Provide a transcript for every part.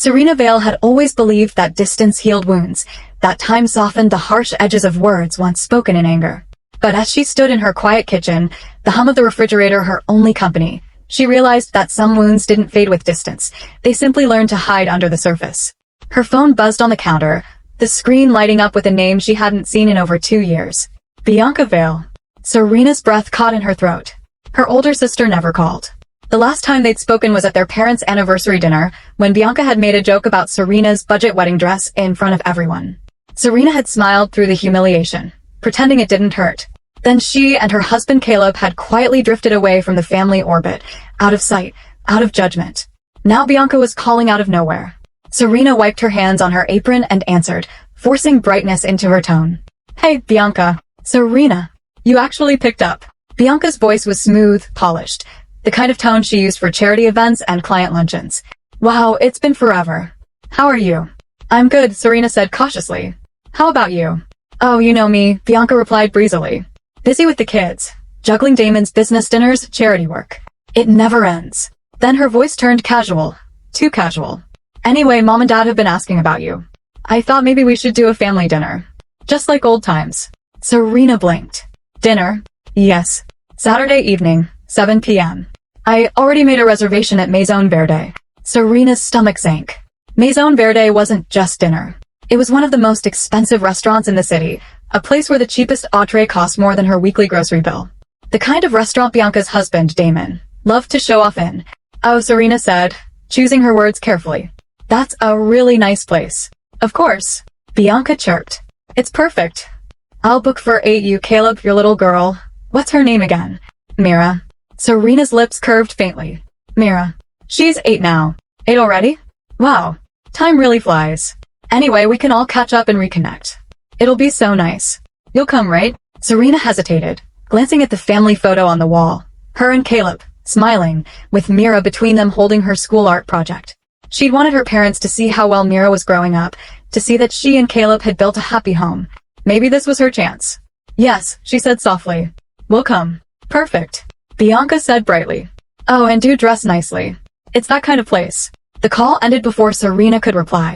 Serena Vale had always believed that distance healed wounds, that time softened the harsh edges of words once spoken in anger. But as she stood in her quiet kitchen, the hum of the refrigerator her only company, she realized that some wounds didn't fade with distance. They simply learned to hide under the surface. Her phone buzzed on the counter, the screen lighting up with a name she hadn't seen in over 2 years. Bianca Vale. Serena's breath caught in her throat. Her older sister never called. The last time they'd spoken was at their parents' anniversary dinner, when Bianca had made a joke about Serena's budget wedding dress in front of everyone. Serena had smiled through the humiliation, pretending it didn't hurt. Then she and her husband Caleb had quietly drifted away from the family orbit, out of sight, out of judgment. Now Bianca was calling out of nowhere. Serena wiped her hands on her apron and answered, forcing brightness into her tone. "Hey, Bianca." "Serena, you actually picked up." Bianca's voice was smooth, polished, the kind of tone she used for charity events and client luncheons. "Wow, it's been forever. How are you?" "I'm good," Serena said cautiously. "How about you?" "Oh, you know me," Bianca replied breezily. "Busy with the kids, juggling Damon's business dinners, charity work. It never ends." Then her voice turned casual. Too casual. "Anyway, Mom and Dad have been asking about you. I thought maybe we should do a family dinner. Just like old times." Serena blinked. "Dinner?" "Yes. Saturday evening, 7 p.m. I already made a reservation at Maison Verde." Serena's stomach sank. Maison Verde wasn't just dinner. It was one of the most expensive restaurants in the city, a place where the cheapest entree cost more than her weekly grocery bill. The kind of restaurant Bianca's husband, Damon, loved to show off in. "Oh," Serena said, choosing her words carefully. "That's a really nice place." "Of course," Bianca chirped. "It's perfect. I'll book for 8 you, Caleb, your little girl. What's her name again?" "Mira." Serena's lips curved faintly. "Mira. She's 8 now." "8 already? Wow. Time really flies. Anyway, we can all catch up and reconnect. It'll be so nice. You'll come, right?" Serena hesitated, glancing at the family photo on the wall. Her and Caleb, smiling, with Mira between them holding her school art project. She'd wanted her parents to see how well Mira was growing up, to see that she and Caleb had built a happy home. Maybe this was her chance. "Yes," she said softly. "We'll come." "Perfect," Bianca said brightly. "Oh, and do dress nicely. It's that kind of place." The call ended before Serena could reply.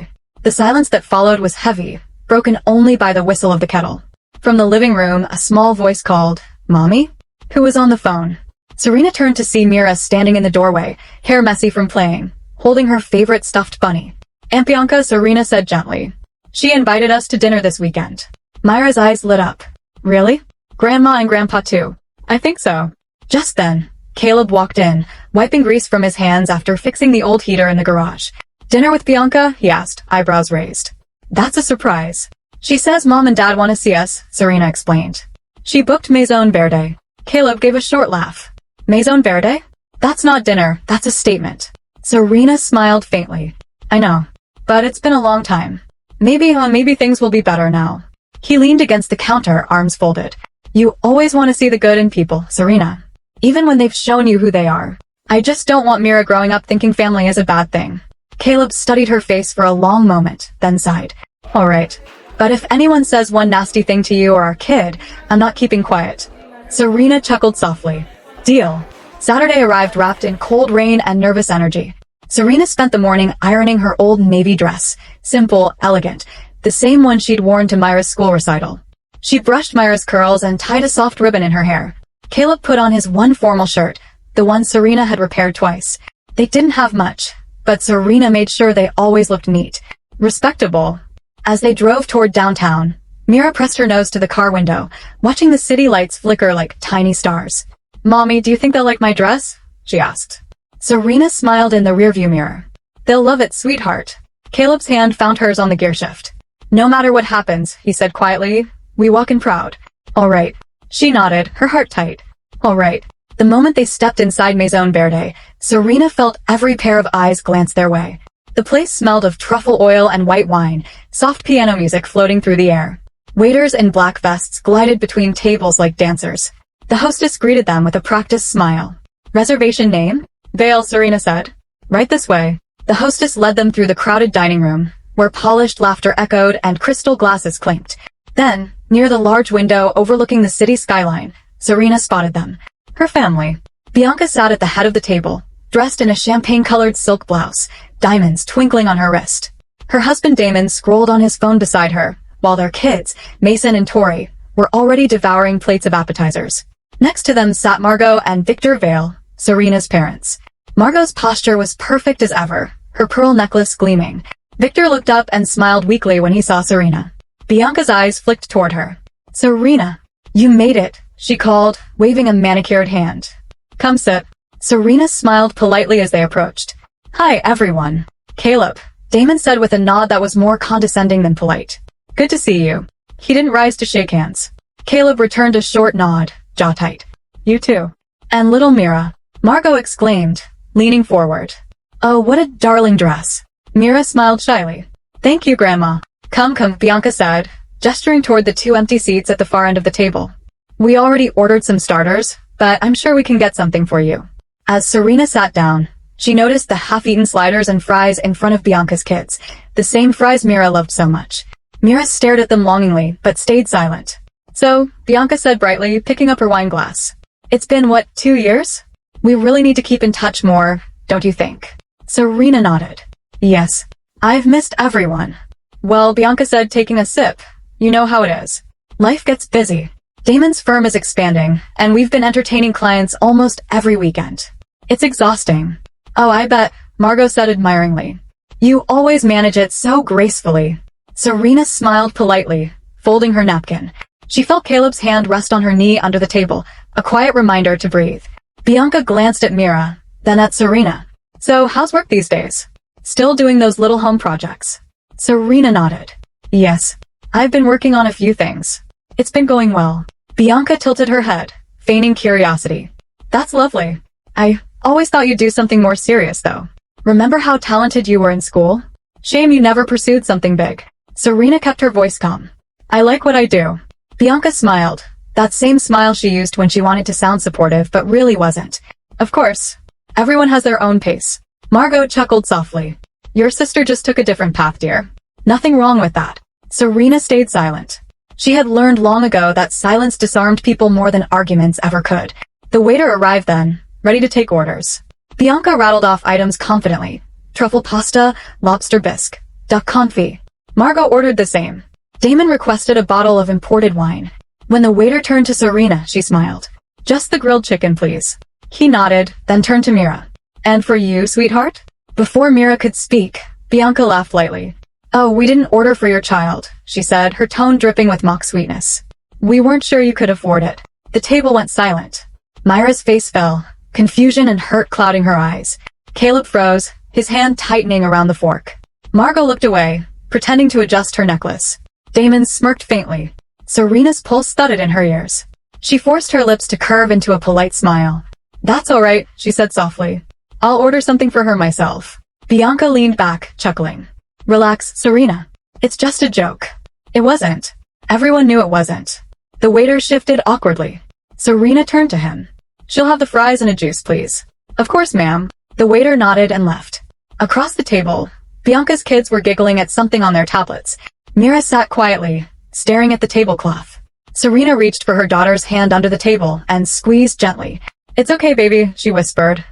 The silence that followed was heavy, broken only by the whistle of the kettle. From the living room, a small voice called, "Mommy?" Who was on the phone? Serena turned to see Mira standing in the doorway, hair messy from playing, holding her favorite stuffed bunny. "Aunt Bianca," Serena said gently. "She invited us to dinner this weekend." Myra's eyes lit up. "Really? Grandma and Grandpa too?" "I think so." Just then, Caleb walked in, wiping grease from his hands after fixing the old heater in the garage. "Dinner with Bianca?" he asked, eyebrows raised. "That's a surprise. She says Mom and Dad want to see us," Serena explained. "She booked Maison Verde." Caleb gave a short laugh. "Maison Verde? That's not dinner, that's a statement." Serena smiled faintly. "I know. But it's been a long time. Maybe things will be better now." He leaned against the counter, arms folded. "You always want to see the good in people, Serena. Even when they've shown you who they are. I just don't want Mira growing up thinking family is a bad thing." Caleb studied her face for a long moment, then sighed. "All right. But if anyone says one nasty thing to you or our kid, I'm not keeping quiet." Serena chuckled softly. "Deal." Saturday arrived wrapped in cold rain and nervous energy. Serena spent the morning ironing her old navy dress, simple, elegant, the same one she'd worn to Myra's school recital. She brushed Myra's curls and tied a soft ribbon in her hair. Caleb put on his one formal shirt, the one Serena had repaired twice. They didn't have much, but Serena made sure they always looked neat, respectable. As they drove toward downtown, Mira pressed her nose to the car window, watching the city lights flicker like tiny stars. "Mommy, do you think they'll like my dress?" she asked. Serena smiled in the rearview mirror. "They'll love it, sweetheart." Caleb's hand found hers on the gearshift. "No matter what happens," he said quietly, "we walk in proud." "All right." She nodded, her heart tight. "All right." The moment they stepped inside Maison Verde, Serena felt every pair of eyes glance their way. The place smelled of truffle oil and white wine, soft piano music floating through the air. Waiters in black vests glided between tables like dancers. The hostess greeted them with a practiced smile. "Reservation name?" "Vale," Serena said. "Right this way." The hostess led them through the crowded dining room, where polished laughter echoed and crystal glasses clinked. Then, near the large window overlooking the city skyline, Serena spotted them. Her family. Bianca sat at the head of the table, dressed in a champagne-colored silk blouse, diamonds twinkling on her wrist. Her husband Damon scrolled on his phone beside her, while their kids, Mason and Tori, were already devouring plates of appetizers. Next to them sat Margot and Victor Vale, Serena's parents. Margot's posture was perfect as ever, her pearl necklace gleaming. Victor looked up and smiled weakly when he saw Serena. Bianca's eyes flicked toward her. "Serena, you made it," she called, waving a manicured hand. "Come sit." Serena smiled politely as they approached. "Hi, everyone. Caleb," Damon said with a nod that was more condescending than polite. "Good to see you." He didn't rise to shake hands. Caleb returned a short nod, jaw tight. "You too." "And little Mira," Margot exclaimed, leaning forward. "Oh, what a darling dress." Mira smiled shyly. "Thank you, Grandma." Come, Bianca said, gesturing toward the two empty seats at the far end of the table. "We already ordered some starters, but I'm sure we can get something for you." As Serena sat down, she noticed the half-eaten sliders and fries in front of Bianca's kids, the same fries Mira loved so much. Mira stared at them longingly, but stayed silent. "So," Bianca said brightly, picking up her wine glass. "It's been, 2 years? We really need to keep in touch more, don't you think?" Serena nodded. "Yes. I've missed everyone." "Well," Bianca said, taking a sip, "you know how it is. Life gets busy. Damon's firm is expanding, and we've been entertaining clients almost every weekend. It's exhausting." "Oh, I bet," Margot said admiringly. "You always manage it so gracefully." Serena smiled politely, folding her napkin. She felt Caleb's hand rest on her knee under the table, a quiet reminder to breathe. Bianca glanced at Mira, then at Serena. "So, how's work these days? Still doing those little home projects?" Serena nodded. "Yes. I've been working on a few things. It's been going well." Bianca tilted her head, feigning curiosity. "That's lovely. I always thought you'd do something more serious, though. Remember how talented you were in school? Shame you never pursued something big." Serena kept her voice calm. "I like what I do." Bianca smiled, that same smile she used when she wanted to sound supportive but really wasn't. "Of course. Everyone has their own pace." Margot chuckled softly. "Your sister just took a different path, dear. Nothing wrong with that." Serena stayed silent. She had learned long ago that silence disarmed people more than arguments ever could. The waiter arrived then, ready to take orders. Bianca rattled off items confidently. Truffle pasta, lobster bisque, duck confit. Margot ordered the same. Damon requested a bottle of imported wine. When the waiter turned to Serena, she smiled. "Just the grilled chicken, please." He nodded, then turned to Mira. "And for you, sweetheart?" Before Mira could speak, Bianca laughed lightly. "Oh, we didn't order for your child," she said, her tone dripping with mock sweetness. "We weren't sure you could afford it." The table went silent. Myra's face fell, confusion and hurt clouding her eyes. Caleb froze, his hand tightening around the fork. Margot looked away, pretending to adjust her necklace. Damon smirked faintly. Serena's pulse thudded in her ears. She forced her lips to curve into a polite smile. "That's all right," she said softly. "I'll order something for her myself." Bianca leaned back, chuckling. "Relax, Serena. It's just a joke." It wasn't. Everyone knew it wasn't. The waiter shifted awkwardly. Serena turned to him. "She'll have the fries and a juice, please." "Of course, ma'am." The waiter nodded and left. Across the table, Bianca's kids were giggling at something on their tablets. Mira sat quietly, staring at the tablecloth. Serena reached for her daughter's hand under the table and squeezed gently. "It's okay, baby," she whispered.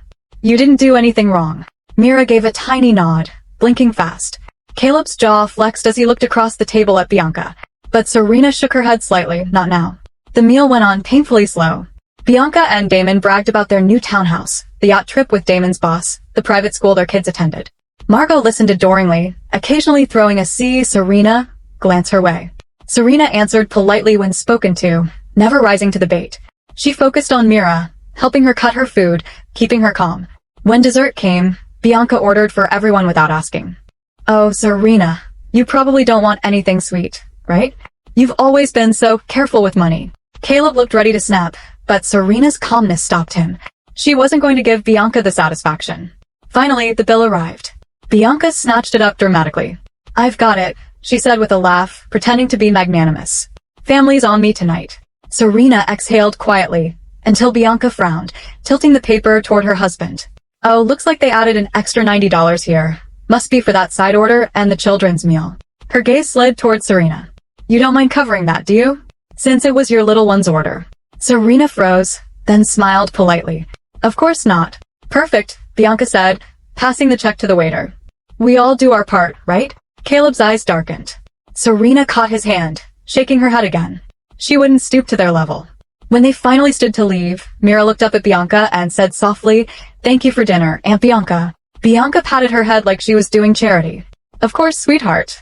"You didn't do anything wrong." Mira gave a tiny nod, blinking fast. Caleb's jaw flexed as he looked across the table at Bianca, but Serena shook her head slightly, not now. The meal went on painfully slow. Bianca and Damon bragged about their new townhouse, the yacht trip with Damon's boss, the private school their kids attended. Margot listened adoringly, occasionally throwing a "See, Serena" glance her way. Serena answered politely when spoken to, never rising to the bait. She focused on Mira, helping her cut her food, keeping her calm. When dessert came, Bianca ordered for everyone without asking. "Oh, Serena, you probably don't want anything sweet, right? You've always been so careful with money." Caleb looked ready to snap, but Serena's calmness stopped him. She wasn't going to give Bianca the satisfaction. Finally, the bill arrived. Bianca snatched it up dramatically. "I've got it," she said with a laugh, pretending to be magnanimous. "Family's on me tonight." Serena exhaled quietly, until Bianca frowned, tilting the paper toward her husband. "Oh, looks like they added an extra $90 here. Must be for that side order and the children's meal." Her gaze slid toward Serena. "You don't mind covering that, do you? Since it was your little one's order." Serena froze, then smiled politely. "Of course not." "Perfect," Bianca said, passing the check to the waiter. We all do our part, right? Caleb's eyes darkened. Serena caught his hand, shaking her head again. She wouldn't stoop to their level. When they finally stood to leave, Mira looked up at Bianca and said softly, "Thank you for dinner, Aunt Bianca." Bianca patted her head like she was doing charity. "Of course, sweetheart.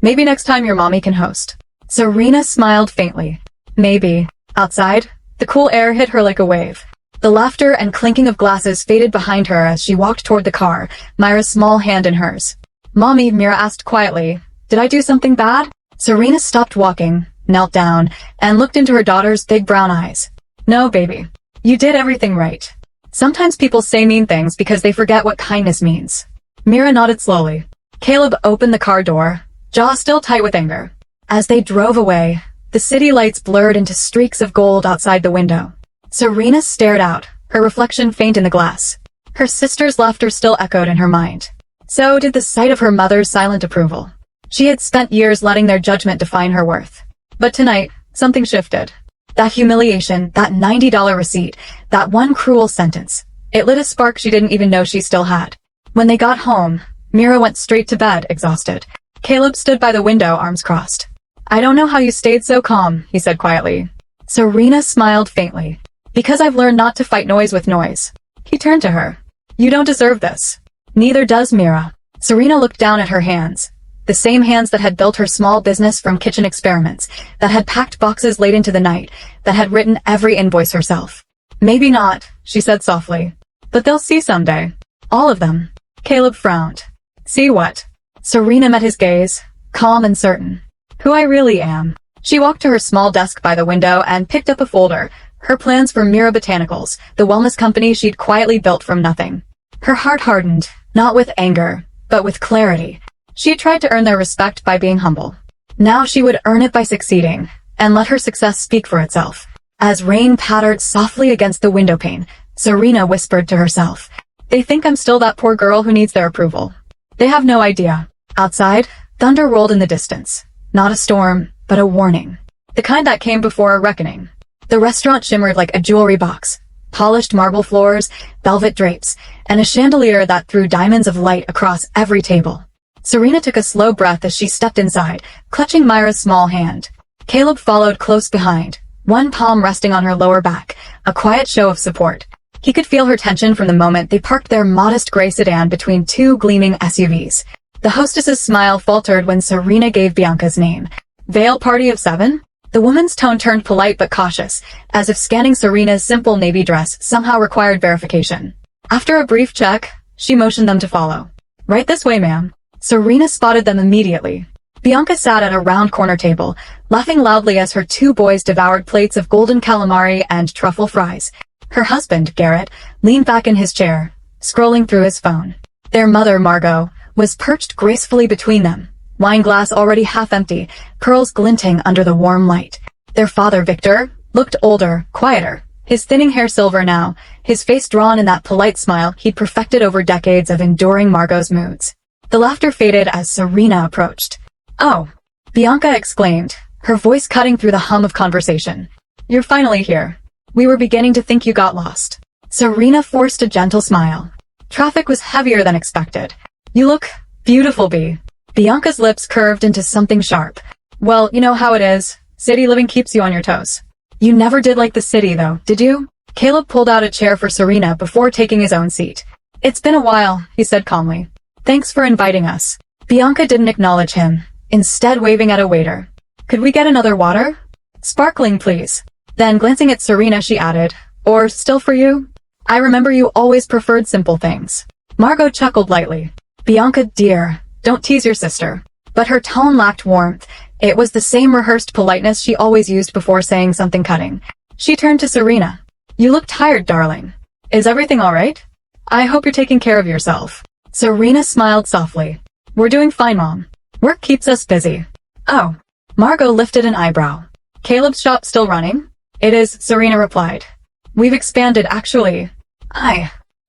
Maybe next time your mommy can host." Serena smiled faintly. Maybe. Outside, the cool air hit her like a wave. The laughter and clinking of glasses faded behind her as she walked toward the car, Myra's small hand in hers. "Mommy," Mira asked quietly, "did I do something bad?" Serena stopped walking, knelt down, and looked into her daughter's big brown eyes. "No, baby. You did everything right. Sometimes people say mean things because they forget what kindness means." Mira nodded slowly. Caleb opened the car door, jaw still tight with anger. As they drove away, the city lights blurred into streaks of gold outside the window. Serena stared out, her reflection faint in the glass. Her sister's laughter still echoed in her mind. So did the sight of her mother's silent approval. She had spent years letting their judgment define her worth. But tonight, something shifted. That humiliation, that $90 receipt, that one cruel sentence. It lit a spark she didn't even know she still had. When they got home, Mira went straight to bed, exhausted. Caleb stood by the window, arms crossed. "I don't know how you stayed so calm," he said quietly. Serena smiled faintly. "Because I've learned not to fight noise with noise." He turned to her. "You don't deserve this." "Neither does Mira." Serena looked down at her hands. The same hands that had built her small business from kitchen experiments, that had packed boxes late into the night, that had written every invoice herself. "Maybe not," she said softly. "But they'll see someday. All of them." Caleb frowned. "See what?" Serena met his gaze, calm and certain. "Who I really am." She walked to her small desk by the window and picked up a folder, her plans for Mira Botanicals, the wellness company she'd quietly built from nothing. Her heart hardened, not with anger, but with clarity. She had tried to earn their respect by being humble. Now she would earn it by succeeding, and let her success speak for itself. As rain pattered softly against the windowpane, Serena whispered to herself, "They think I'm still that poor girl who needs their approval. They have no idea." Outside, thunder rolled in the distance. Not a storm, but a warning. The kind that came before a reckoning. The restaurant shimmered like a jewelry box. Polished marble floors, velvet drapes, and a chandelier that threw diamonds of light across every table. Serena took a slow breath as she stepped inside, clutching Myra's small hand. Caleb followed close behind, one palm resting on her lower back, a quiet show of support. He could feel her tension from the moment they parked their modest gray sedan between two gleaming SUVs. The hostess's smile faltered when Serena gave Bianca's name. "Veil party of 7? The woman's tone turned polite but cautious, as if scanning Serena's simple navy dress somehow required verification. After a brief check, she motioned them to follow. "Right this way, ma'am." Serena spotted them immediately. Bianca sat at a round corner table, laughing loudly as her two boys devoured plates of golden calamari and truffle fries. Her husband, Garrett, leaned back in his chair, scrolling through his phone. Their mother, Margot, was perched gracefully between them, wine glass already half empty, pearls glinting under the warm light. Their father, Victor, looked older, quieter, his thinning hair silver now, his face drawn in that polite smile he'd perfected over decades of enduring Margot's moods. The laughter faded as Serena approached. "Oh," Bianca exclaimed, her voice cutting through the hum of conversation. "You're finally here. We were beginning to think you got lost." Serena forced a gentle smile. "Traffic was heavier than expected. You look beautiful, Bea." Bianca's lips curved into something sharp. "Well, you know how it is. City living keeps you on your toes." "You never did like the city, though, did you?" Caleb pulled out a chair for Serena before taking his own seat. "It's been a while," he said calmly. "Thanks for inviting us." Bianca didn't acknowledge him, instead waving at a waiter. "Could we get another water?" "Sparkling, please." Then glancing at Serena, she added, "Or still for you? I remember you always preferred simple things." Margot chuckled lightly. "Bianca, dear, don't tease your sister." But her tone lacked warmth. It was the same rehearsed politeness she always used before saying something cutting. She turned to Serena. "You look tired, darling. Is everything all right? I hope you're taking care of yourself." Serena smiled softly. "We're doing fine, Mom. Work keeps us busy." "Oh." Margot lifted an eyebrow. "Caleb's shop still running?" "It is," Serena replied. "We've expanded, actually."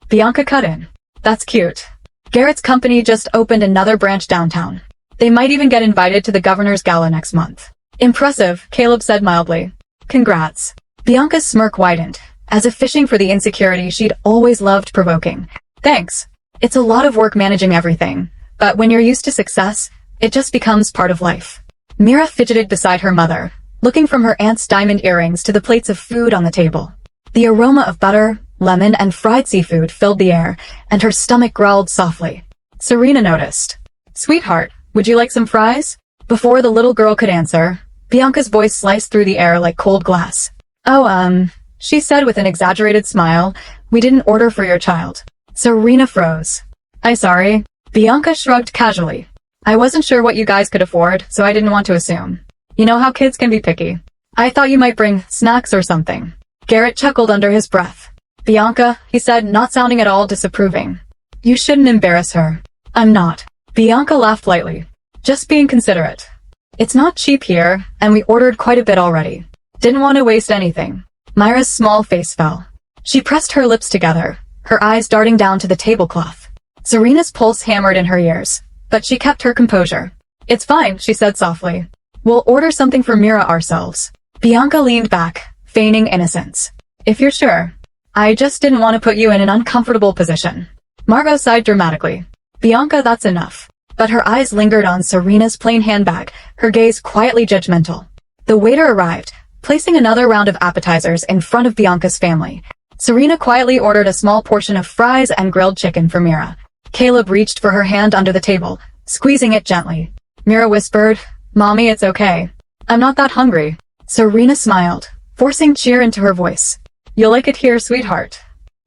Bianca cut in. "That's cute. Garrett's company just opened another branch downtown. They might even get invited to the governor's gala next month." "Impressive," Caleb said mildly. "Congrats." Bianca's smirk widened, as if fishing for the insecurity she'd always loved provoking. Thanks. It's a lot of work managing everything, but when you're used to success, it just becomes part of life. Mira fidgeted beside her mother, looking from her aunt's diamond earrings to the plates of food on the table. The aroma of butter, lemon, and fried seafood filled the air, and her stomach growled softly. Serena noticed. Sweetheart, would you like some fries? Before the little girl could answer, Bianca's voice sliced through the air like cold glass. Oh, she said with an exaggerated smile, we didn't order for your child. Serena froze. I'm sorry. Bianca shrugged casually. I wasn't sure what you guys could afford, so I didn't want to assume. You know how kids can be picky. I thought you might bring snacks or something. Garrett chuckled under his breath. Bianca, he said, not sounding at all disapproving. You shouldn't embarrass her. I'm not. Bianca laughed lightly. Just being considerate. It's not cheap here, and we ordered quite a bit already. Didn't want to waste anything. Myra's small face fell. She pressed her lips together, her eyes darting down to the tablecloth. Serena's pulse hammered in her ears, but she kept her composure. It's fine, she said softly. We'll order something for Mira ourselves. Bianca leaned back, feigning innocence. If you're sure. I just didn't want to put you in an uncomfortable position. Margot sighed dramatically. Bianca, that's enough. But her eyes lingered on Serena's plain handbag, her gaze quietly judgmental. The waiter arrived, placing another round of appetizers in front of Bianca's family. Serena quietly ordered a small portion of fries and grilled chicken for Mira. Caleb reached for her hand under the table, squeezing it gently. Mira whispered, Mommy, it's okay. I'm not that hungry. Serena smiled, forcing cheer into her voice. You'll like it here, sweetheart.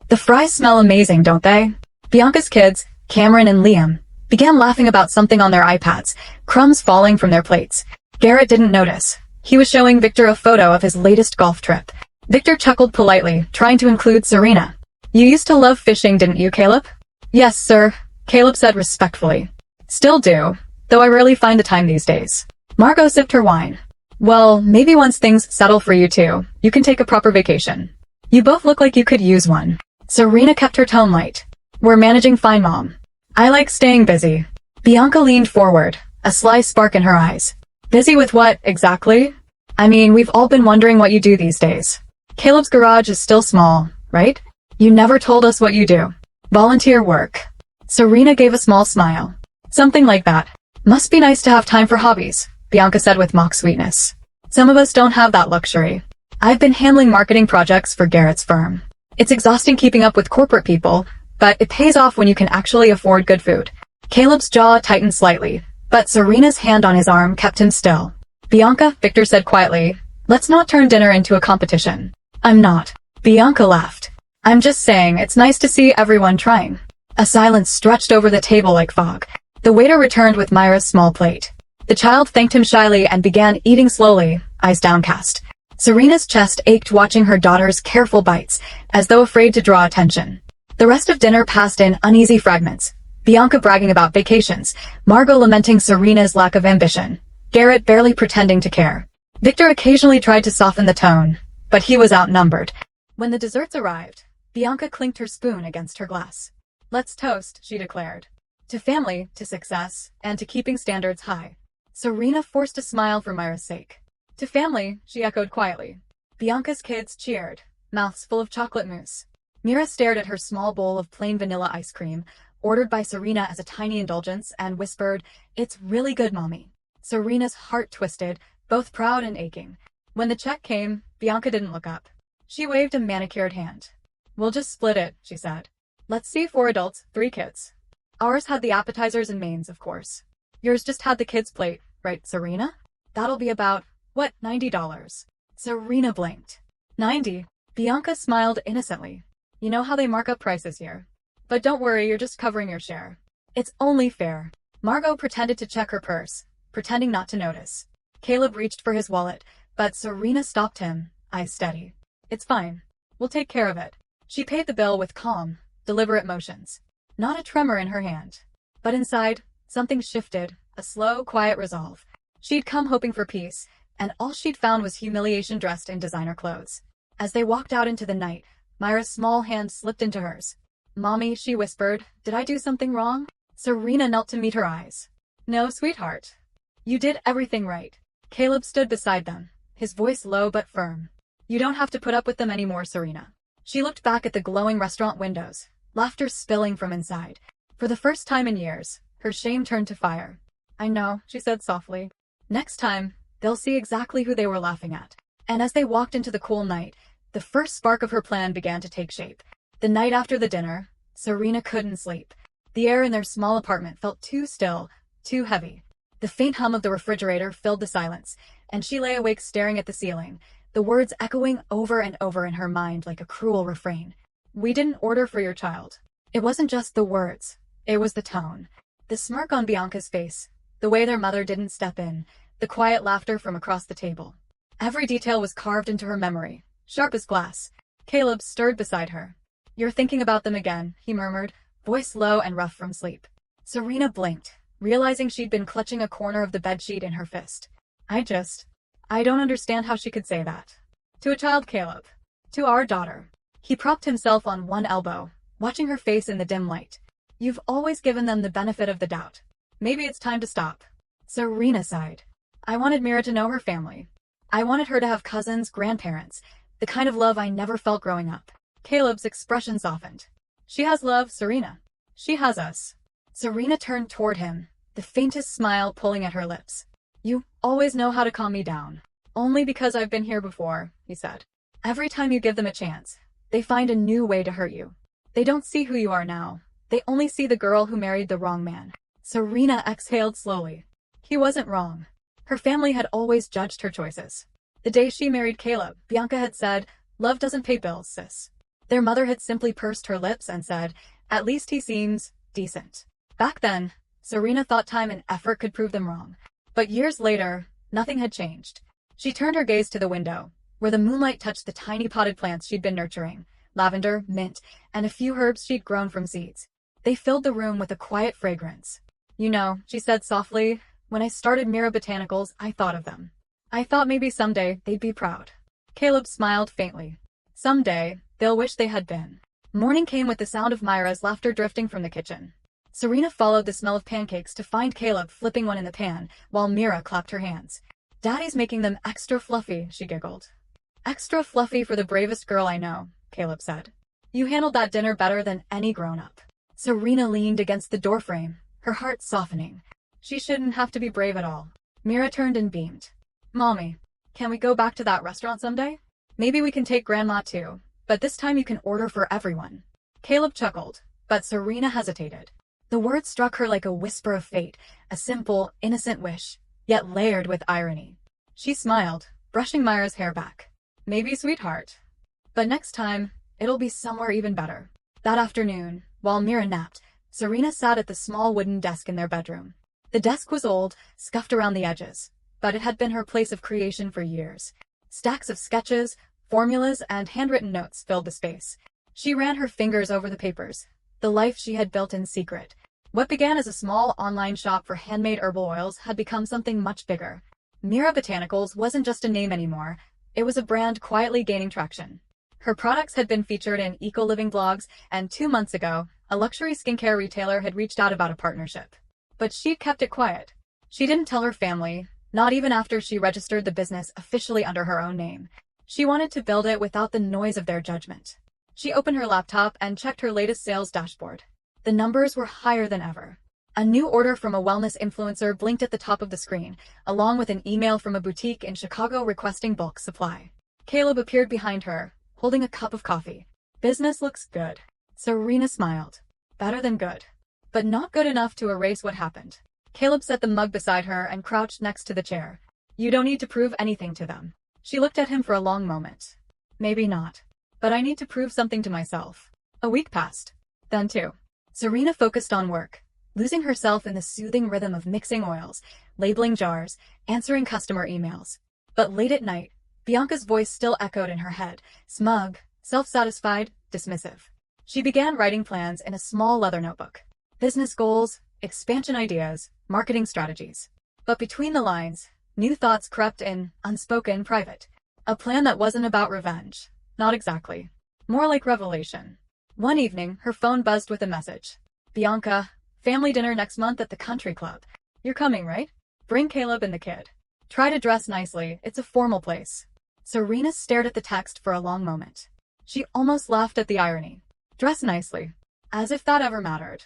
The fries smell amazing, don't they? Bianca's kids, Cameron and Liam, began laughing about something on their iPads, crumbs falling from their plates. Garrett didn't notice. He was showing Victor a photo of his latest golf trip. Victor chuckled politely, trying to include Serena. You used to love fishing, didn't you, Caleb? Yes, sir, Caleb said respectfully. Still do, though I rarely find the time these days. Margot sipped her wine. Well, maybe once things settle for you two, you can take a proper vacation. You both look like you could use one. Serena kept her tone light. We're managing fine, Mom. I like staying busy. Bianca leaned forward, a sly spark in her eyes. Busy with what, exactly? I mean, we've all been wondering what you do these days. Caleb's garage is still small, right? You never told us what you do. Volunteer work. Serena gave a small smile. Something like that. Must be nice to have time for hobbies, Bianca said with mock sweetness. Some of us don't have that luxury. I've been handling marketing projects for Garrett's firm. It's exhausting keeping up with corporate people, but it pays off when you can actually afford good food. Caleb's jaw tightened slightly, but Serena's hand on his arm kept him still. Bianca, Victor said quietly, let's not turn dinner into a competition. I'm not. Bianca laughed. I'm just saying it's nice to see everyone trying. A silence stretched over the table like fog. The waiter returned with Myra's small plate. The child thanked him shyly and began eating slowly, eyes downcast. Serena's chest ached watching her daughter's careful bites, as though afraid to draw attention. The rest of dinner passed in uneasy fragments. Bianca bragging about vacations, Margot lamenting Serena's lack of ambition, Garrett barely pretending to care. Victor occasionally tried to soften the tone, but he was outnumbered. When the desserts arrived, Bianca clinked her spoon against her glass. Let's toast, she declared. To family, to success, and to keeping standards high. Serena forced a smile for Myra's sake. To family, she echoed quietly. Bianca's kids cheered, mouths full of chocolate mousse. Mira stared at her small bowl of plain vanilla ice cream, ordered by Serena as a tiny indulgence, and whispered, It's really good, Mommy. Serena's heart twisted, both proud and aching. When the check came, Bianca didn't look up. She waved a manicured hand. We'll just split it, she said. Let's see, 4 adults, 3 kids. Ours had the appetizers and mains, of course. Yours just had the kids' plate, right, Serena? That'll be about, what, $90. Serena blinked. 90? Bianca smiled innocently. You know how they mark up prices here. But don't worry, you're just covering your share. It's only fair. Margot pretended to check her purse, pretending not to notice. Caleb reached for his wallet, but Serena stopped him, eyes steady. It's fine. We'll take care of it. She paid the bill with calm, deliberate motions. Not a tremor in her hand. But inside, something shifted, a slow, quiet resolve. She'd come hoping for peace, and all she'd found was humiliation dressed in designer clothes. As they walked out into the night, Myra's small hand slipped into hers. Mommy, she whispered, did I do something wrong? Serena knelt to meet her eyes. No, sweetheart. You did everything right. Caleb stood beside them, his voice low but firm. You don't have to put up with them anymore, Serena. She looked back at the glowing restaurant windows, laughter spilling from inside. For the first time in years, her shame turned to fire. "I know," she said softly. "Next time, they'll see exactly who they were laughing at." And as they walked into the cool night, the first spark of her plan began to take shape. The night after the dinner, Serena couldn't sleep. The air in their small apartment felt too still, too heavy. The faint hum of the refrigerator filled the silence, and she lay awake staring at the ceiling, the words echoing over and over in her mind like a cruel refrain. "We didn't order for your child." It wasn't just the words, it was the tone. The smirk on Bianca's face, the way their mother didn't step in, the quiet laughter from across the table. Every detail was carved into her memory, sharp as glass. Caleb stirred beside her. "You're thinking about them again," he murmured, voice low and rough from sleep. Serena blinked, realizing she'd been clutching a corner of the bedsheet in her fist. I don't understand how she could say that. To a child, Caleb. To our daughter." He propped himself on one elbow, watching her face in the dim light. "You've always given them the benefit of the doubt. Maybe it's time to stop." Serena sighed. "I wanted Mira to know her family. I wanted her to have cousins, grandparents, the kind of love I never felt growing up." Caleb's expression softened. "She has love, Serena. She has us." Serena turned toward him, the faintest smile pulling at her lips. "You always know how to calm me down." "Only because I've been here before," he said. "Every time you give them a chance, they find a new way to hurt you. They don't see who you are now. They only see the girl who married the wrong man." Serena exhaled slowly. He wasn't wrong. Her family had always judged her choices. The day she married Caleb, Bianca had said, "Love doesn't pay bills, sis." Their mother had simply pursed her lips and said, "At least he seems decent." Back then, Serena thought time and effort could prove them wrong. But years later, nothing had changed. She turned her gaze to the window, where the moonlight touched the tiny potted plants she'd been nurturing, lavender, mint, and a few herbs she'd grown from seeds. They filled the room with a quiet fragrance. "You know," she said softly, "when I started Mira Botanicals, I thought of them. I thought maybe someday they'd be proud." Caleb smiled faintly. "Someday, they'll wish they had been." Morning came with the sound of Myra's laughter drifting from the kitchen. Serena followed the smell of pancakes to find Caleb flipping one in the pan, while Mira clapped her hands. "Daddy's making them extra fluffy," she giggled. "Extra fluffy for the bravest girl I know," Caleb said. "You handled that dinner better than any grown-up." Serena leaned against the doorframe, her heart softening. She shouldn't have to be brave at all. Mira turned and beamed. "Mommy, can we go back to that restaurant someday? Maybe we can take Grandma too, but this time you can order for everyone." Caleb chuckled, but Serena hesitated. The word struck her like a whisper of fate, a simple, innocent wish, yet layered with irony. She smiled, brushing Myra's hair back. "Maybe, sweetheart. But next time, it'll be somewhere even better." That afternoon, while Mira napped, Serena sat at the small wooden desk in their bedroom. The desk was old, scuffed around the edges, but it had been her place of creation for years. Stacks of sketches, formulas, and handwritten notes filled the space. She ran her fingers over the papers, the life she had built in secret. What began as a small online shop for handmade herbal oils had become something much bigger. Mira Botanicals wasn't just a name anymore, it was a brand quietly gaining traction. Her products had been featured in eco-living blogs, and 2 months ago, a luxury skincare retailer had reached out about a partnership. But she'd kept it quiet. She didn't tell her family, not even after she registered the business officially under her own name. She wanted to build it without the noise of their judgment. She opened her laptop and checked her latest sales dashboard. The numbers were higher than ever. A new order from a wellness influencer blinked at the top of the screen, along with an email from a boutique in Chicago requesting bulk supply. Caleb appeared behind her, holding a cup of coffee. "Business looks good." Serena smiled. "Better than good. But not good enough to erase what happened." Caleb set the mug beside her and crouched next to the chair. "You don't need to prove anything to them." She looked at him for a long moment. "Maybe not. But I need to prove something to myself." A week passed. Then 2. Serena focused on work, losing herself in the soothing rhythm of mixing oils, labeling jars, answering customer emails. But late at night, Bianca's voice still echoed in her head, smug, self-satisfied, dismissive. She began writing plans in a small leather notebook. Business goals, expansion ideas, marketing strategies. But between the lines, new thoughts crept in, unspoken, private. A plan that wasn't about revenge. Not exactly. More like revelation. One evening, her phone buzzed with a message. "Bianca, family dinner next month at the country club. You're coming, right? Bring Caleb and the kid. Try to dress nicely, it's a formal place." Serena stared at the text for a long moment. She almost laughed at the irony. Dress nicely. As if that ever mattered.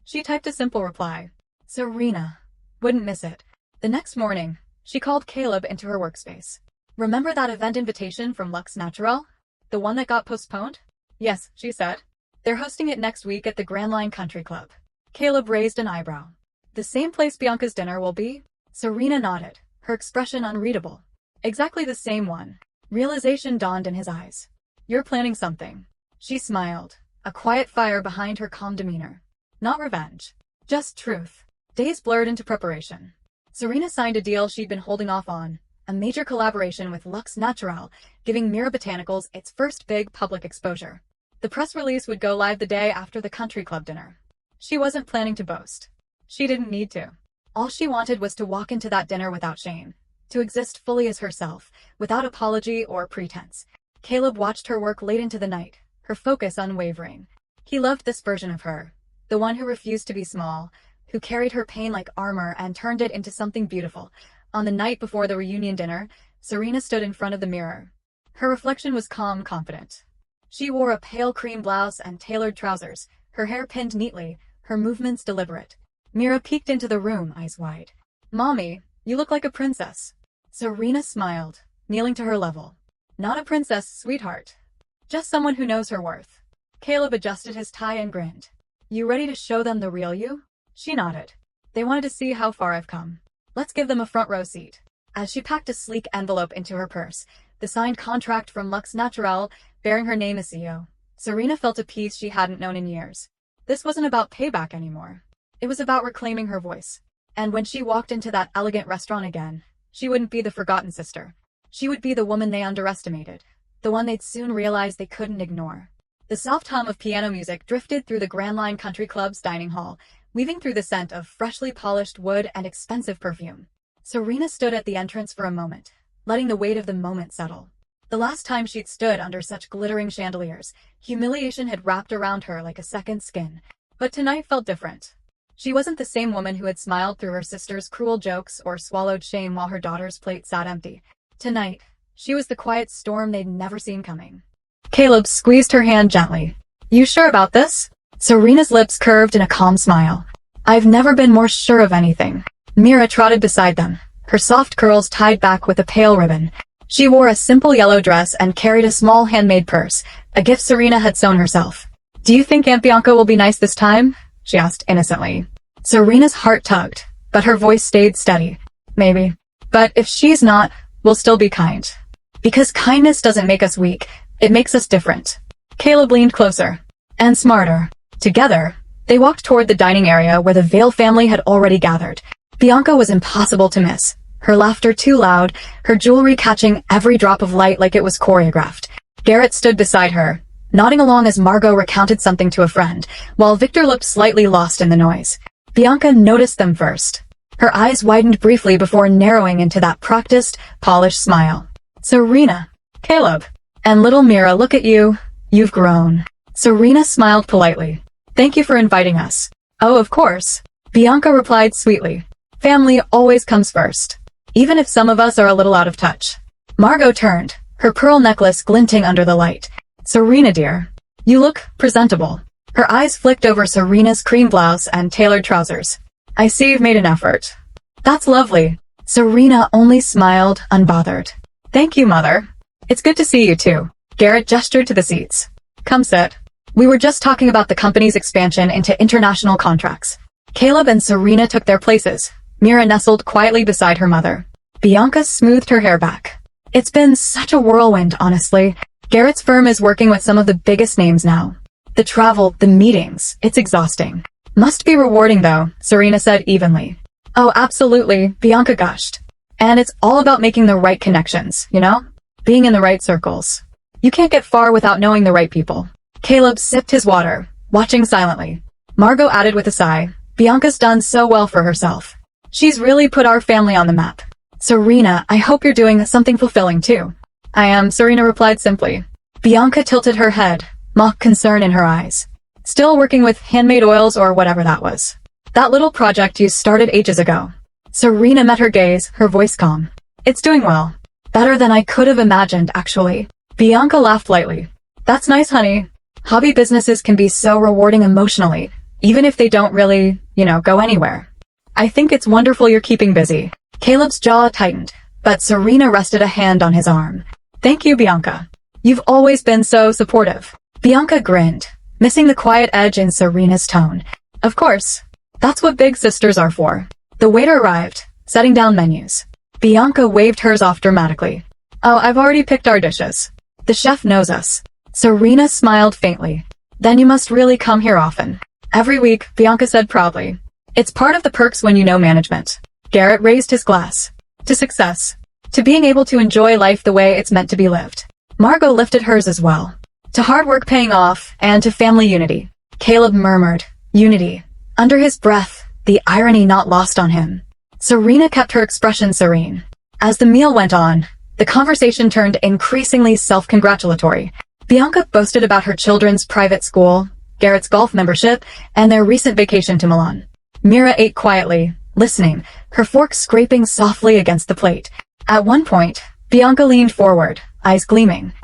She typed a simple reply. Serena. Wouldn't miss it. The next morning, she called Caleb into her workspace. Remember that event invitation from Lux Natural? The one that got postponed? Yes, she said. They're hosting it next week at the Grand Line Country Club. Caleb raised an eyebrow. The same place Bianca's dinner will be? Serena nodded, her expression unreadable. Exactly the same one. Realization dawned in his eyes. You're planning something. She smiled, a quiet fire behind her calm demeanor. Not revenge. Just truth. Days blurred into preparation. Serena signed a deal she'd been holding off on, a major collaboration with Lux Natural, giving Mira Botanicals its first big public exposure. The press release would go live the day after the country club dinner. She wasn't planning to boast. She didn't need to. All she wanted was to walk into that dinner without shame, to exist fully as herself, without apology or pretense. Caleb watched her work late into the night, her focus unwavering. He loved this version of her, the one who refused to be small, who carried her pain like armor and turned it into something beautiful. On the night before the reunion dinner, Serena stood in front of the mirror. Her reflection was calm, confident. She wore a pale cream blouse and tailored trousers, her hair pinned neatly, her movements deliberate. Mira peeked into the room, eyes wide. Mommy, you look like a princess. Serena smiled, kneeling to her level. Not a princess, sweetheart. Just someone who knows her worth. Caleb adjusted his tie and grinned. You ready to show them the real you? She nodded. They wanted to see how far I've come. Let's give them a front row seat. As she packed a sleek envelope into her purse, the signed contract from Lux Natural, bearing her name as CEO, Serena felt a peace she hadn't known in years. This wasn't about payback anymore. It was about reclaiming her voice. And when she walked into that elegant restaurant again, she wouldn't be the forgotten sister. She would be the woman they underestimated, the one they'd soon realize they couldn't ignore. The soft hum of piano music drifted through the Grand Line Country Club's dining hall, weaving through the scent of freshly polished wood and expensive perfume. Serena stood at the entrance for a moment, letting the weight of the moment settle. The last time she'd stood under such glittering chandeliers, humiliation had wrapped around her like a second skin. But tonight felt different. She wasn't the same woman who had smiled through her sister's cruel jokes or swallowed shame while her daughter's plate sat empty. Tonight, she was the quiet storm they'd never seen coming. Caleb squeezed her hand gently. You sure about this? Serena's lips curved in a calm smile. I've never been more sure of anything. Mira trotted beside them, her soft curls tied back with a pale ribbon. She wore a simple yellow dress and carried a small handmade purse, a gift Serena had sewn herself. Do you think Aunt Bianca will be nice this time? She asked innocently. Serena's heart tugged, but her voice stayed steady. Maybe. But if she's not, we'll still be kind. Because kindness doesn't make us weak, it makes us different. Caleb leaned closer. And smarter. Together, they walked toward the dining area where the Vale family had already gathered. Bianca was impossible to miss. Her laughter too loud, her jewelry catching every drop of light like it was choreographed. Garrett stood beside her, nodding along as Margot recounted something to a friend, while Victor looked slightly lost in the noise. Bianca noticed them first. Her eyes widened briefly before narrowing into that practiced, polished smile. Serena. Caleb. And little Mira, look at you. You've grown. Serena smiled politely. Thank you for inviting us. Oh, of course. Bianca replied sweetly. Family always comes first. Even if some of us are a little out of touch. Margot turned, her pearl necklace glinting under the light. Serena dear. You look presentable. Her eyes flicked over Serena's cream blouse and tailored trousers. I see you've made an effort. That's lovely. Serena only smiled, unbothered. Thank you, Mother. It's good to see you too. Garrett gestured to the seats. Come sit. We were just talking about the company's expansion into international contracts. Caleb and Serena took their places. Mira nestled quietly beside her mother. Bianca smoothed her hair back. It's been such a whirlwind, honestly. Garrett's firm is working with some of the biggest names now. The travel, the meetings, it's exhausting. Must be rewarding though, Serena said evenly. Oh, absolutely, Bianca gushed. And it's all about making the right connections, you know? Being in the right circles. You can't get far without knowing the right people. Caleb sipped his water, watching silently. Margot added with a sigh. Bianca's done so well for herself. She's really put our family on the map. Serena, I hope you're doing something fulfilling too. I am, Serena replied simply. Bianca tilted her head, mock concern in her eyes. Still working with handmade oils or whatever that was. That little project you started ages ago. Serena met her gaze, her voice calm. It's doing well. Better than I could have imagined, actually. Bianca laughed lightly. That's nice, honey. Hobby businesses can be so rewarding emotionally, even if they don't really, go anywhere. I think it's wonderful you're keeping busy. Caleb's jaw tightened, but Serena rested a hand on his arm. Thank you, Bianca. You've always been so supportive. Bianca grinned, missing the quiet edge in Serena's tone. Of course. That's what big sisters are for. The waiter arrived, setting down menus. Bianca waved hers off dramatically. Oh, I've already picked our dishes. The chef knows us. Serena smiled faintly. Then you must really come here often. Every week, Bianca said proudly. It's part of the perks when you know management. Garrett raised his glass. To success. To being able to enjoy life the way it's meant to be lived. Margot lifted hers as well. To hard work paying off, and to family unity. Caleb murmured. Unity. Under his breath, the irony not lost on him. Serena kept her expression serene. As the meal went on, the conversation turned increasingly self-congratulatory. Bianca boasted about her children's private school, Garrett's golf membership, and their recent vacation to Milan. Mira ate quietly, listening, her fork scraping softly against the plate. At one point, Bianca leaned forward, eyes gleaming.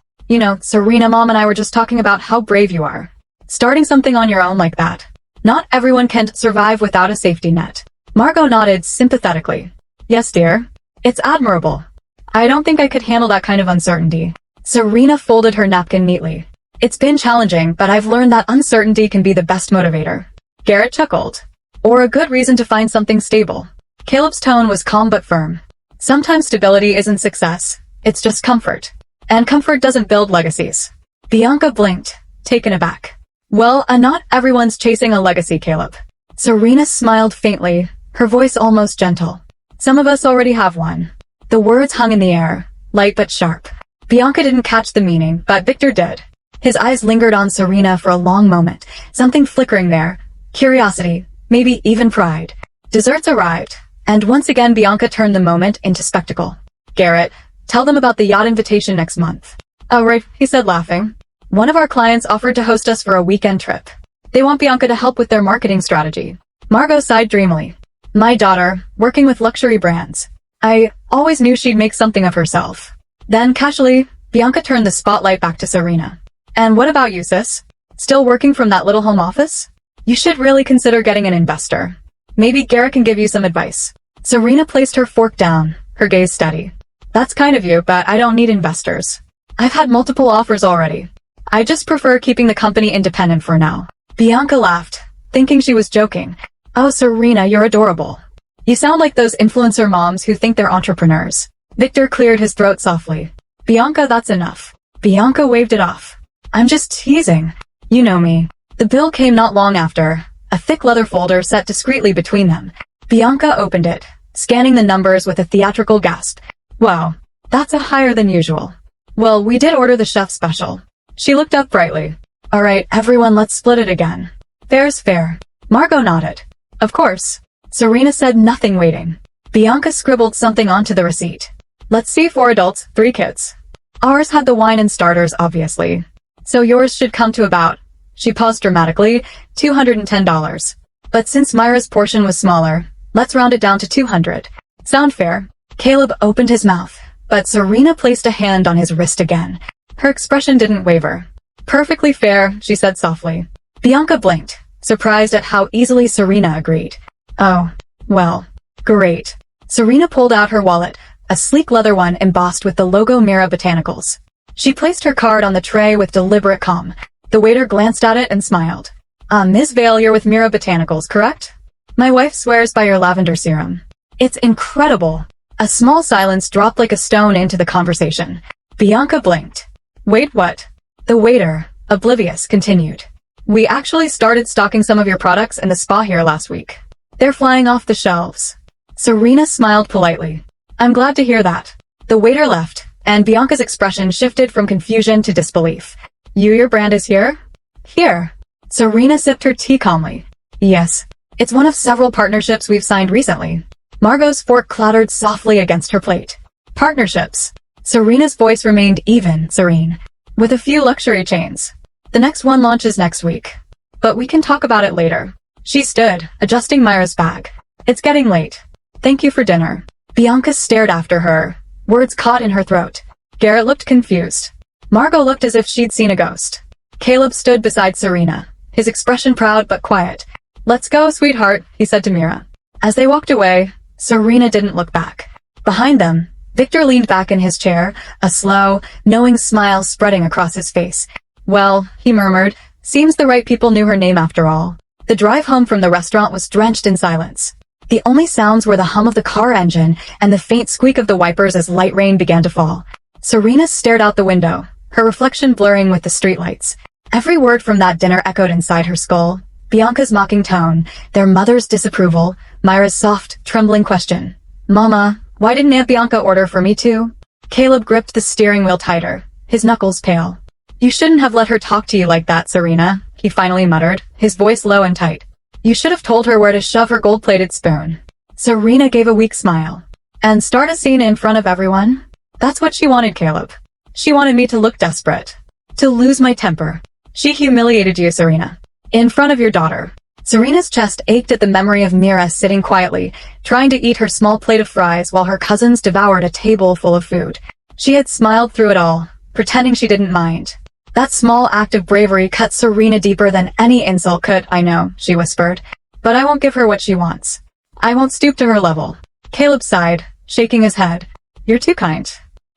Serena, Mom and I were just talking about how brave you are. Starting something on your own like that. Not everyone can survive without a safety net. Margot nodded sympathetically. Yes, dear. It's admirable. I don't think I could handle that kind of uncertainty. Serena folded her napkin neatly. It's been challenging, but I've learned that uncertainty can be the best motivator. Garrett chuckled. Or a good reason to find something stable. Caleb's tone was calm but firm. Sometimes stability isn't success. It's just comfort. And comfort doesn't build legacies. Bianca blinked, taken aback. Well, not everyone's chasing a legacy, Caleb. Serena smiled faintly, her voice almost gentle. Some of us already have one. The words hung in the air, light but sharp. Bianca didn't catch the meaning, but Victor did. His eyes lingered on Serena for a long moment, something flickering there. Curiosity, maybe even pride. Desserts arrived, and once again Bianca turned the moment into spectacle. Garrett, tell them about the yacht invitation next month. Oh right, he said laughing. One of our clients offered to host us for a weekend trip. They want Bianca to help with their marketing strategy. Margot sighed dreamily. My daughter, working with luxury brands. I always knew she'd make something of herself. Then, casually, Bianca turned the spotlight back to Serena. And what about you, sis? Still working from that little home office? You should really consider getting an investor. Maybe Garrett can give you some advice. Serena placed her fork down, her gaze steady. That's kind of you, but I don't need investors. I've had multiple offers already. I just prefer keeping the company independent for now. Bianca laughed, thinking she was joking. Oh, Serena, you're adorable. You sound like those influencer moms who think they're entrepreneurs. Victor cleared his throat softly. Bianca, that's enough. Bianca waved it off. I'm just teasing. You know me. The bill came not long after, a thick leather folder set discreetly between them. Bianca opened it, scanning the numbers with a theatrical gasp. Wow, that's a higher than usual. Well, we did order the chef special. She looked up brightly. Alright, everyone, let's split it again. Fair's fair. Margot nodded. Of course. Serena said nothing, waiting. Bianca scribbled something onto the receipt. Let's see, 4 adults, 3 kids. Ours had the wine and starters, obviously. So yours should come to about, she paused dramatically, $210. But since Myra's portion was smaller, let's round it down to 200. Sound fair? Caleb opened his mouth, but Serena placed a hand on his wrist again. Her expression didn't waver. Perfectly fair, she said softly. Bianca blinked, surprised at how easily Serena agreed. Oh, well, great. Serena pulled out her wallet, a sleek leather one embossed with the logo Mira Botanicals. She placed her card on the tray with deliberate calm. The waiter glanced at it and smiled. Ms. Vale, you're with Mira Botanicals, correct? My wife swears by your lavender serum. It's incredible. A small silence dropped like a stone into the conversation. Bianca blinked. Wait, what? The waiter, oblivious, continued. We actually started stocking some of your products in the spa here last week. They're flying off the shelves. Serena smiled politely. I'm glad to hear that. The waiter left, and Bianca's expression shifted from confusion to disbelief. Your brand is here? Here. Serena sipped her tea calmly. Yes. It's one of several partnerships we've signed recently. Margot's fork clattered softly against her plate. Partnerships. Serena's voice remained even, serene. With a few luxury chains. The next one launches next week. But we can talk about it later. She stood, adjusting Myra's bag. It's getting late. Thank you for dinner. Bianca stared after her, words caught in her throat. Garrett looked confused. Margot looked as if she'd seen a ghost. Caleb stood beside Serena, his expression proud but quiet. "Let's go, sweetheart," he said to Mira. As they walked away, Serena didn't look back. Behind them, Victor leaned back in his chair, a slow, knowing smile spreading across his face. "Well," he murmured, "seems the right people knew her name after all." The drive home from the restaurant was drenched in silence. The only sounds were the hum of the car engine and the faint squeak of the wipers as light rain began to fall. Serena stared out the window, her reflection blurring with the streetlights. Every word from that dinner echoed inside her skull. Bianca's mocking tone, their mother's disapproval, Myra's soft, trembling question. "Mama, why didn't Aunt Bianca order for me too?" Caleb gripped the steering wheel tighter, his knuckles pale. "You shouldn't have let her talk to you like that, Serena," he finally muttered, his voice low and tight. "You should have told her where to shove her gold-plated spoon." Serena gave a weak smile. "And start a scene in front of everyone?" That's what she wanted, Caleb. She wanted me to look desperate. To lose my temper. She humiliated you, Serena. In front of your daughter. Serena's chest ached at the memory of Mira sitting quietly, trying to eat her small plate of fries while her cousins devoured a table full of food. She had smiled through it all, pretending she didn't mind. That small act of bravery cut Serena deeper than any insult could. "I know," she whispered, "but I won't give her what she wants. I won't stoop to her level." Caleb sighed, shaking his head. "You're too kind.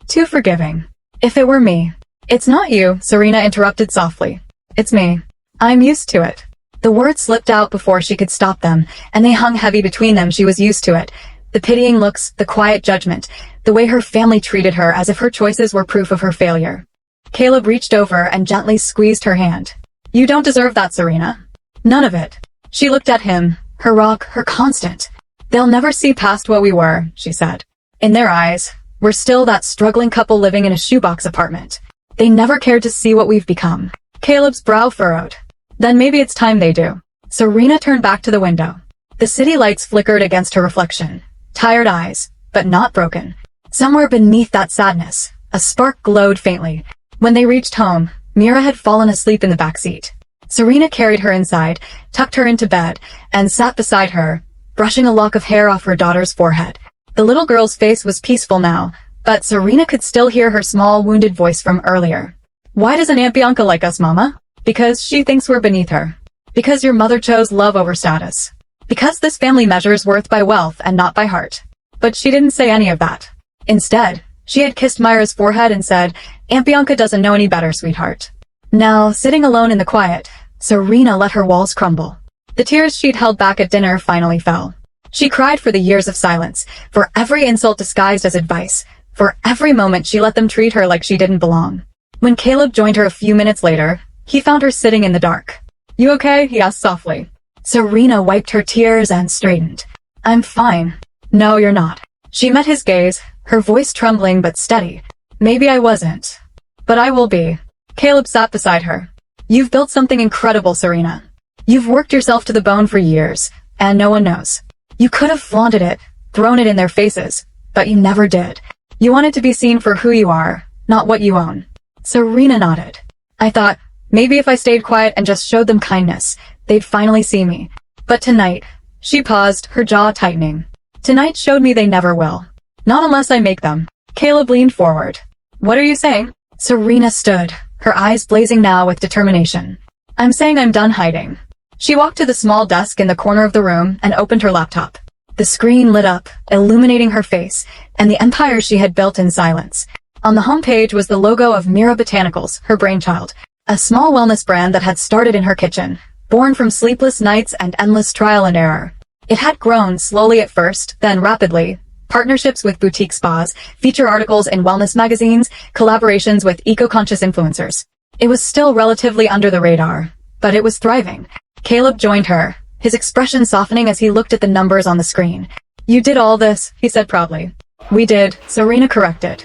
Too forgiving. If it were me." "It's not you," Serena interrupted softly. "It's me. I'm used to it." The words slipped out before she could stop them, and they hung heavy between them. She was used to it. The pitying looks, the quiet judgment, the way her family treated her as if her choices were proof of her failure. Caleb reached over and gently squeezed her hand. "You don't deserve that, Serena. None of it." She looked at him, her rock, her constant. "They'll never see past what we were," she said. "In their eyes, we're still that struggling couple living in a shoebox apartment. They never cared to see what we've become." Caleb's brow furrowed. "Then maybe it's time they do." Serena turned back to the window. The city lights flickered against her reflection. Tired eyes, but not broken. Somewhere beneath that sadness, a spark glowed faintly. When they reached home, Mira had fallen asleep in the back seat. Serena carried her inside, tucked her into bed, and sat beside her, brushing a lock of hair off her daughter's forehead. The little girl's face was peaceful now, but Serena could still hear her small, wounded voice from earlier. "Why doesn't Aunt Bianca like us, Mama?" "Because she thinks we're beneath her. Because your mother chose love over status. Because this family measures worth by wealth and not by heart." But she didn't say any of that. Instead, she had kissed Myra's forehead and said, "Aunt Bianca doesn't know any better, sweetheart." Now, sitting alone in the quiet, Serena let her walls crumble. The tears she'd held back at dinner finally fell. She cried for the years of silence, for every insult disguised as advice, for every moment she let them treat her like she didn't belong. When Caleb joined her a few minutes later, he found her sitting in the dark. "You okay?" he asked softly. Serena wiped her tears and straightened. "I'm fine." "No, you're not." She met his gaze, her voice trembling but steady. "Maybe I wasn't. But I will be." Caleb sat beside her. "You've built something incredible, Serena. You've worked yourself to the bone for years, and no one knows. You could have flaunted it, thrown it in their faces, but you never did. You wanted to be seen for who you are, not what you own." Serena nodded. "I thought, maybe if I stayed quiet and just showed them kindness, they'd finally see me. But tonight," she paused, her jaw tightening. "Tonight showed me they never will. Not unless I make them." Caleb leaned forward. "What are you saying?" Serena stood, her eyes blazing now with determination. "I'm saying I'm done hiding." She walked to the small desk in the corner of the room and opened her laptop. The screen lit up, illuminating her face, and the empire she had built in silence. On the homepage was the logo of Mira Botanicals, her brainchild, a small wellness brand that had started in her kitchen, born from sleepless nights and endless trial and error. It had grown slowly at first, then rapidly. Partnerships with boutique spas, feature articles in wellness magazines, collaborations with eco-conscious influencers. It was still relatively under the radar, but it was thriving. Caleb joined her, his expression softening as he looked at the numbers on the screen. "You did all this," he said proudly. "We did," Serena corrected.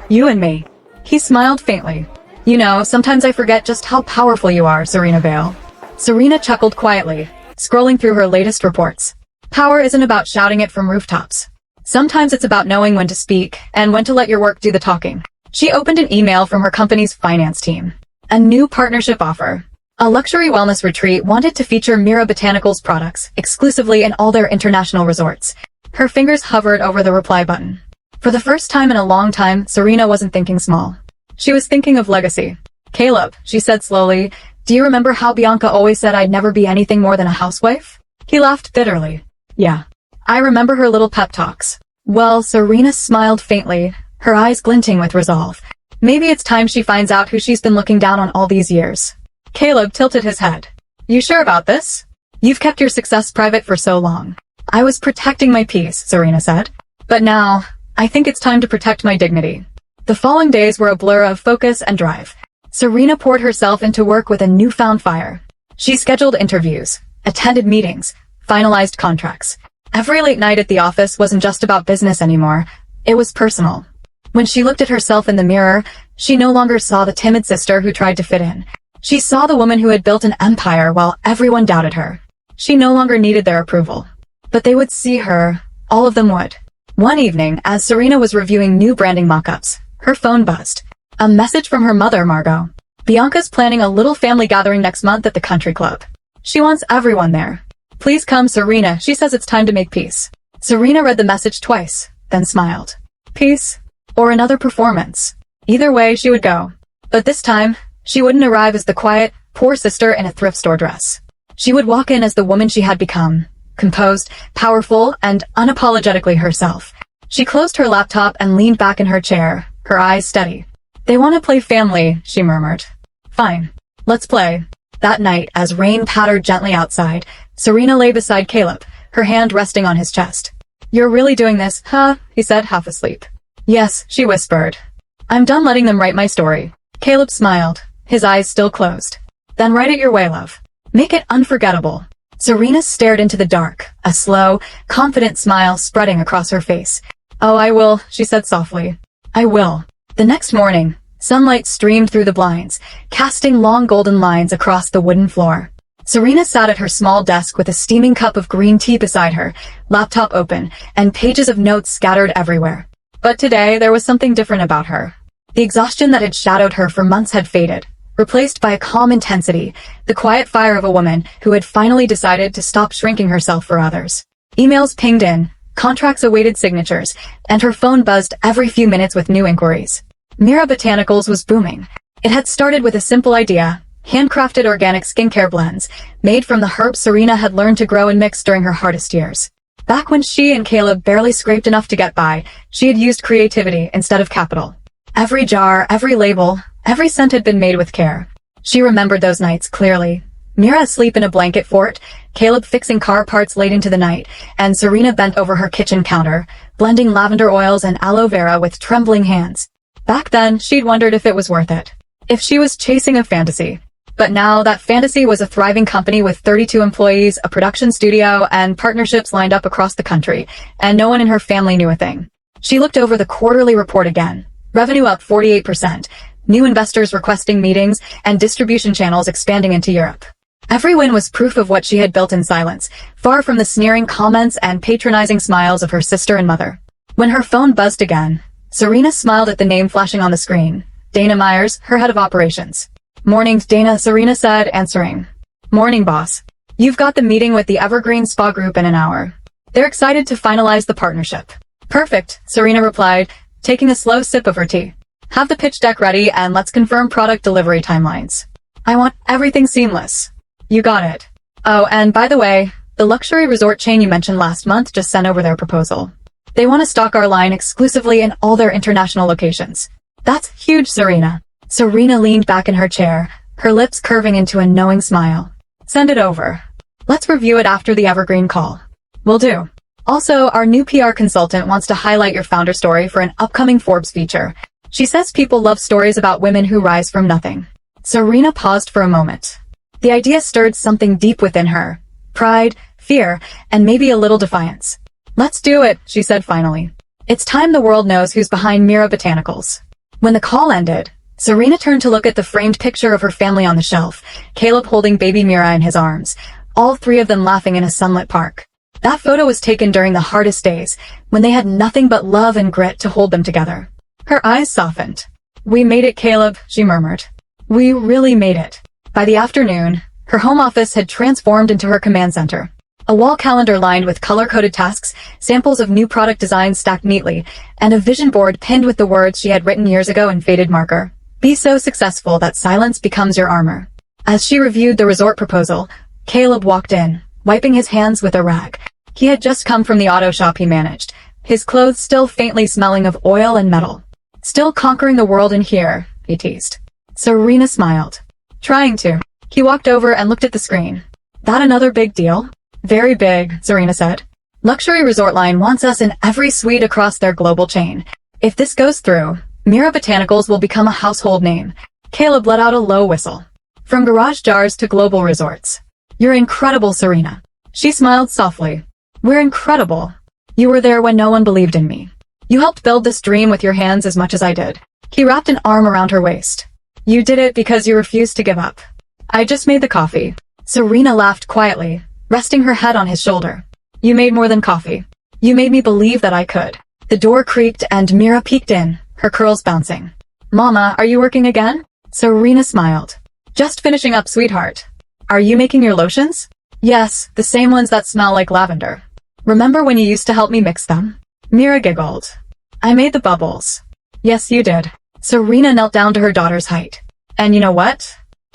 "You and me." He smiled faintly. "You know, sometimes I forget just how powerful you are, Serena Vale." Serena chuckled quietly, scrolling through her latest reports. Power isn't about shouting it from rooftops. Sometimes it's about knowing when to speak and when to let your work do the talking. She opened an email from her company's finance team. A new partnership offer. A luxury wellness retreat wanted to feature Mira Botanicals products exclusively in all their international resorts. Her fingers hovered over the reply button. For the first time in a long time, Serena wasn't thinking small. She was thinking of legacy. Caleb, she said slowly, do you remember how Bianca always said I'd never be anything more than a housewife? He laughed bitterly. Yeah. I remember her little pep talks. Well, Serena smiled faintly, her eyes glinting with resolve. Maybe it's time she finds out who she's been looking down on all these years. Caleb tilted his head. You sure about this? You've kept your success private for so long. I was protecting my peace, Serena said. But now, I think it's time to protect my dignity. The following days were a blur of focus and drive. Serena poured herself into work with a newfound fire. She scheduled interviews, attended meetings, finalized contracts. Every late night at the office wasn't just about business anymore. It was personal. When she looked at herself in the mirror, she no longer saw the timid sister who tried to fit in. She saw the woman who had built an empire while everyone doubted her. She no longer needed their approval. But they would see her. All of them would. One evening, as Serena was reviewing new branding mock-ups, her phone buzzed. A message from her mother, Margot. Bianca's planning a little family gathering next month at the country club. She wants everyone there. Please come, Serena. She says it's time to make peace. Serena read the message twice, then smiled. Peace? Or another performance. Either way, she would go. But this time, she wouldn't arrive as the quiet, poor sister in a thrift store dress. She would walk in as the woman she had become. Composed, powerful, and unapologetically herself. She closed her laptop and leaned back in her chair, her eyes steady. They want to play family, she murmured. Fine. Let's play. That night, as rain pattered gently outside, Serena lay beside Caleb, her hand resting on his chest. You're really doing this, huh? He said, half asleep. Yes, she whispered. I'm done letting them write my story. Caleb smiled, his eyes still closed. Then write it your way, love. Make it unforgettable. Serena stared into the dark, a slow, confident smile spreading across her face. Oh, I will, she said softly. I will. The next morning, sunlight streamed through the blinds, casting long golden lines across the wooden floor. Serena sat at her small desk with a steaming cup of green tea beside her, laptop open, and pages of notes scattered everywhere. But today, there was something different about her. The exhaustion that had shadowed her for months had faded, replaced by a calm intensity, the quiet fire of a woman who had finally decided to stop shrinking herself for others. Emails pinged in, contracts awaited signatures, and her phone buzzed every few minutes with new inquiries. Mira Botanicals was booming. It had started with a simple idea, handcrafted organic skincare blends, made from the herbs Serena had learned to grow and mix during her hardest years. Back when she and Caleb barely scraped enough to get by, she had used creativity instead of capital. Every jar, every label, every scent had been made with care. She remembered those nights clearly. Mira asleep in a blanket fort, Caleb fixing car parts late into the night, and Serena bent over her kitchen counter, blending lavender oils and aloe vera with trembling hands. Back then, she'd wondered if it was worth it. If she was chasing a fantasy. But now, that fantasy was a thriving company with 32 employees, a production studio, and partnerships lined up across the country, and no one in her family knew a thing. She looked over the quarterly report again. Revenue up 48%, new investors requesting meetings, and distribution channels expanding into Europe. Every win was proof of what she had built in silence, far from the sneering comments and patronizing smiles of her sister and mother. When her phone buzzed again, Serena smiled at the name flashing on the screen. Dana Myers, her head of operations. Morning, Dana, Serena said, answering. Morning, boss. You've got the meeting with the Evergreen Spa Group in an hour. They're excited to finalize the partnership. Perfect, Serena replied, taking a slow sip of her tea. Have the pitch deck ready and let's confirm product delivery timelines. I want everything seamless. You got it. Oh, and by the way, the luxury resort chain you mentioned last month just sent over their proposal. They want to stock our line exclusively in all their international locations. That's huge, Serena. Serena leaned back in her chair, her lips curving into a knowing smile. Send it over. Let's review it after the Evergreen call. Will do. Also, our new PR consultant wants to highlight your founder story for an upcoming Forbes feature. She says people love stories about women who rise from nothing. Serena paused for a moment. The idea stirred something deep within her. Pride, fear, and maybe a little defiance. Let's do it, she said finally. It's time the world knows who's behind Mira Botanicals. When the call ended, Serena turned to look at the framed picture of her family on the shelf, Caleb holding baby Mira in his arms, all three of them laughing in a sunlit park. That photo was taken during the hardest days, when they had nothing but love and grit to hold them together. Her eyes softened. We made it, Caleb, she murmured. We really made it. By the afternoon, her home office had transformed into her command center. A wall calendar lined with color-coded tasks, samples of new product designs stacked neatly, and a vision board pinned with the words she had written years ago in faded marker. Be so successful that silence becomes your armor. As she reviewed the resort proposal, Caleb walked in, wiping his hands with a rag. He had just come from the auto shop he managed, his clothes still faintly smelling of oil and metal. Still conquering the world in here, he teased. Serena smiled. Trying to. He walked over and looked at the screen. That another big deal? Very big, Serena said. Luxury Resort Line wants us in every suite across their global chain. If this goes through, Mira Botanicals will become a household name. Caleb let out a low whistle. From garage jars to global resorts. You're incredible, Serena. She smiled softly. We're incredible. You were there when no one believed in me. You helped build this dream with your hands as much as I did. He wrapped an arm around her waist. You did it because you refused to give up. I just made the coffee. Serena laughed quietly, resting her head on his shoulder. You made more than coffee. You made me believe that I could. The door creaked and Mira peeked in, her curls bouncing. Mama, are you working again? Serena smiled. Just finishing up, sweetheart. Are you making your lotions? Yes, the same ones that smell like lavender. Remember when you used to help me mix them? Mira giggled. I made the bubbles. Yes, you did. Serena knelt down to her daughter's height. And you know what?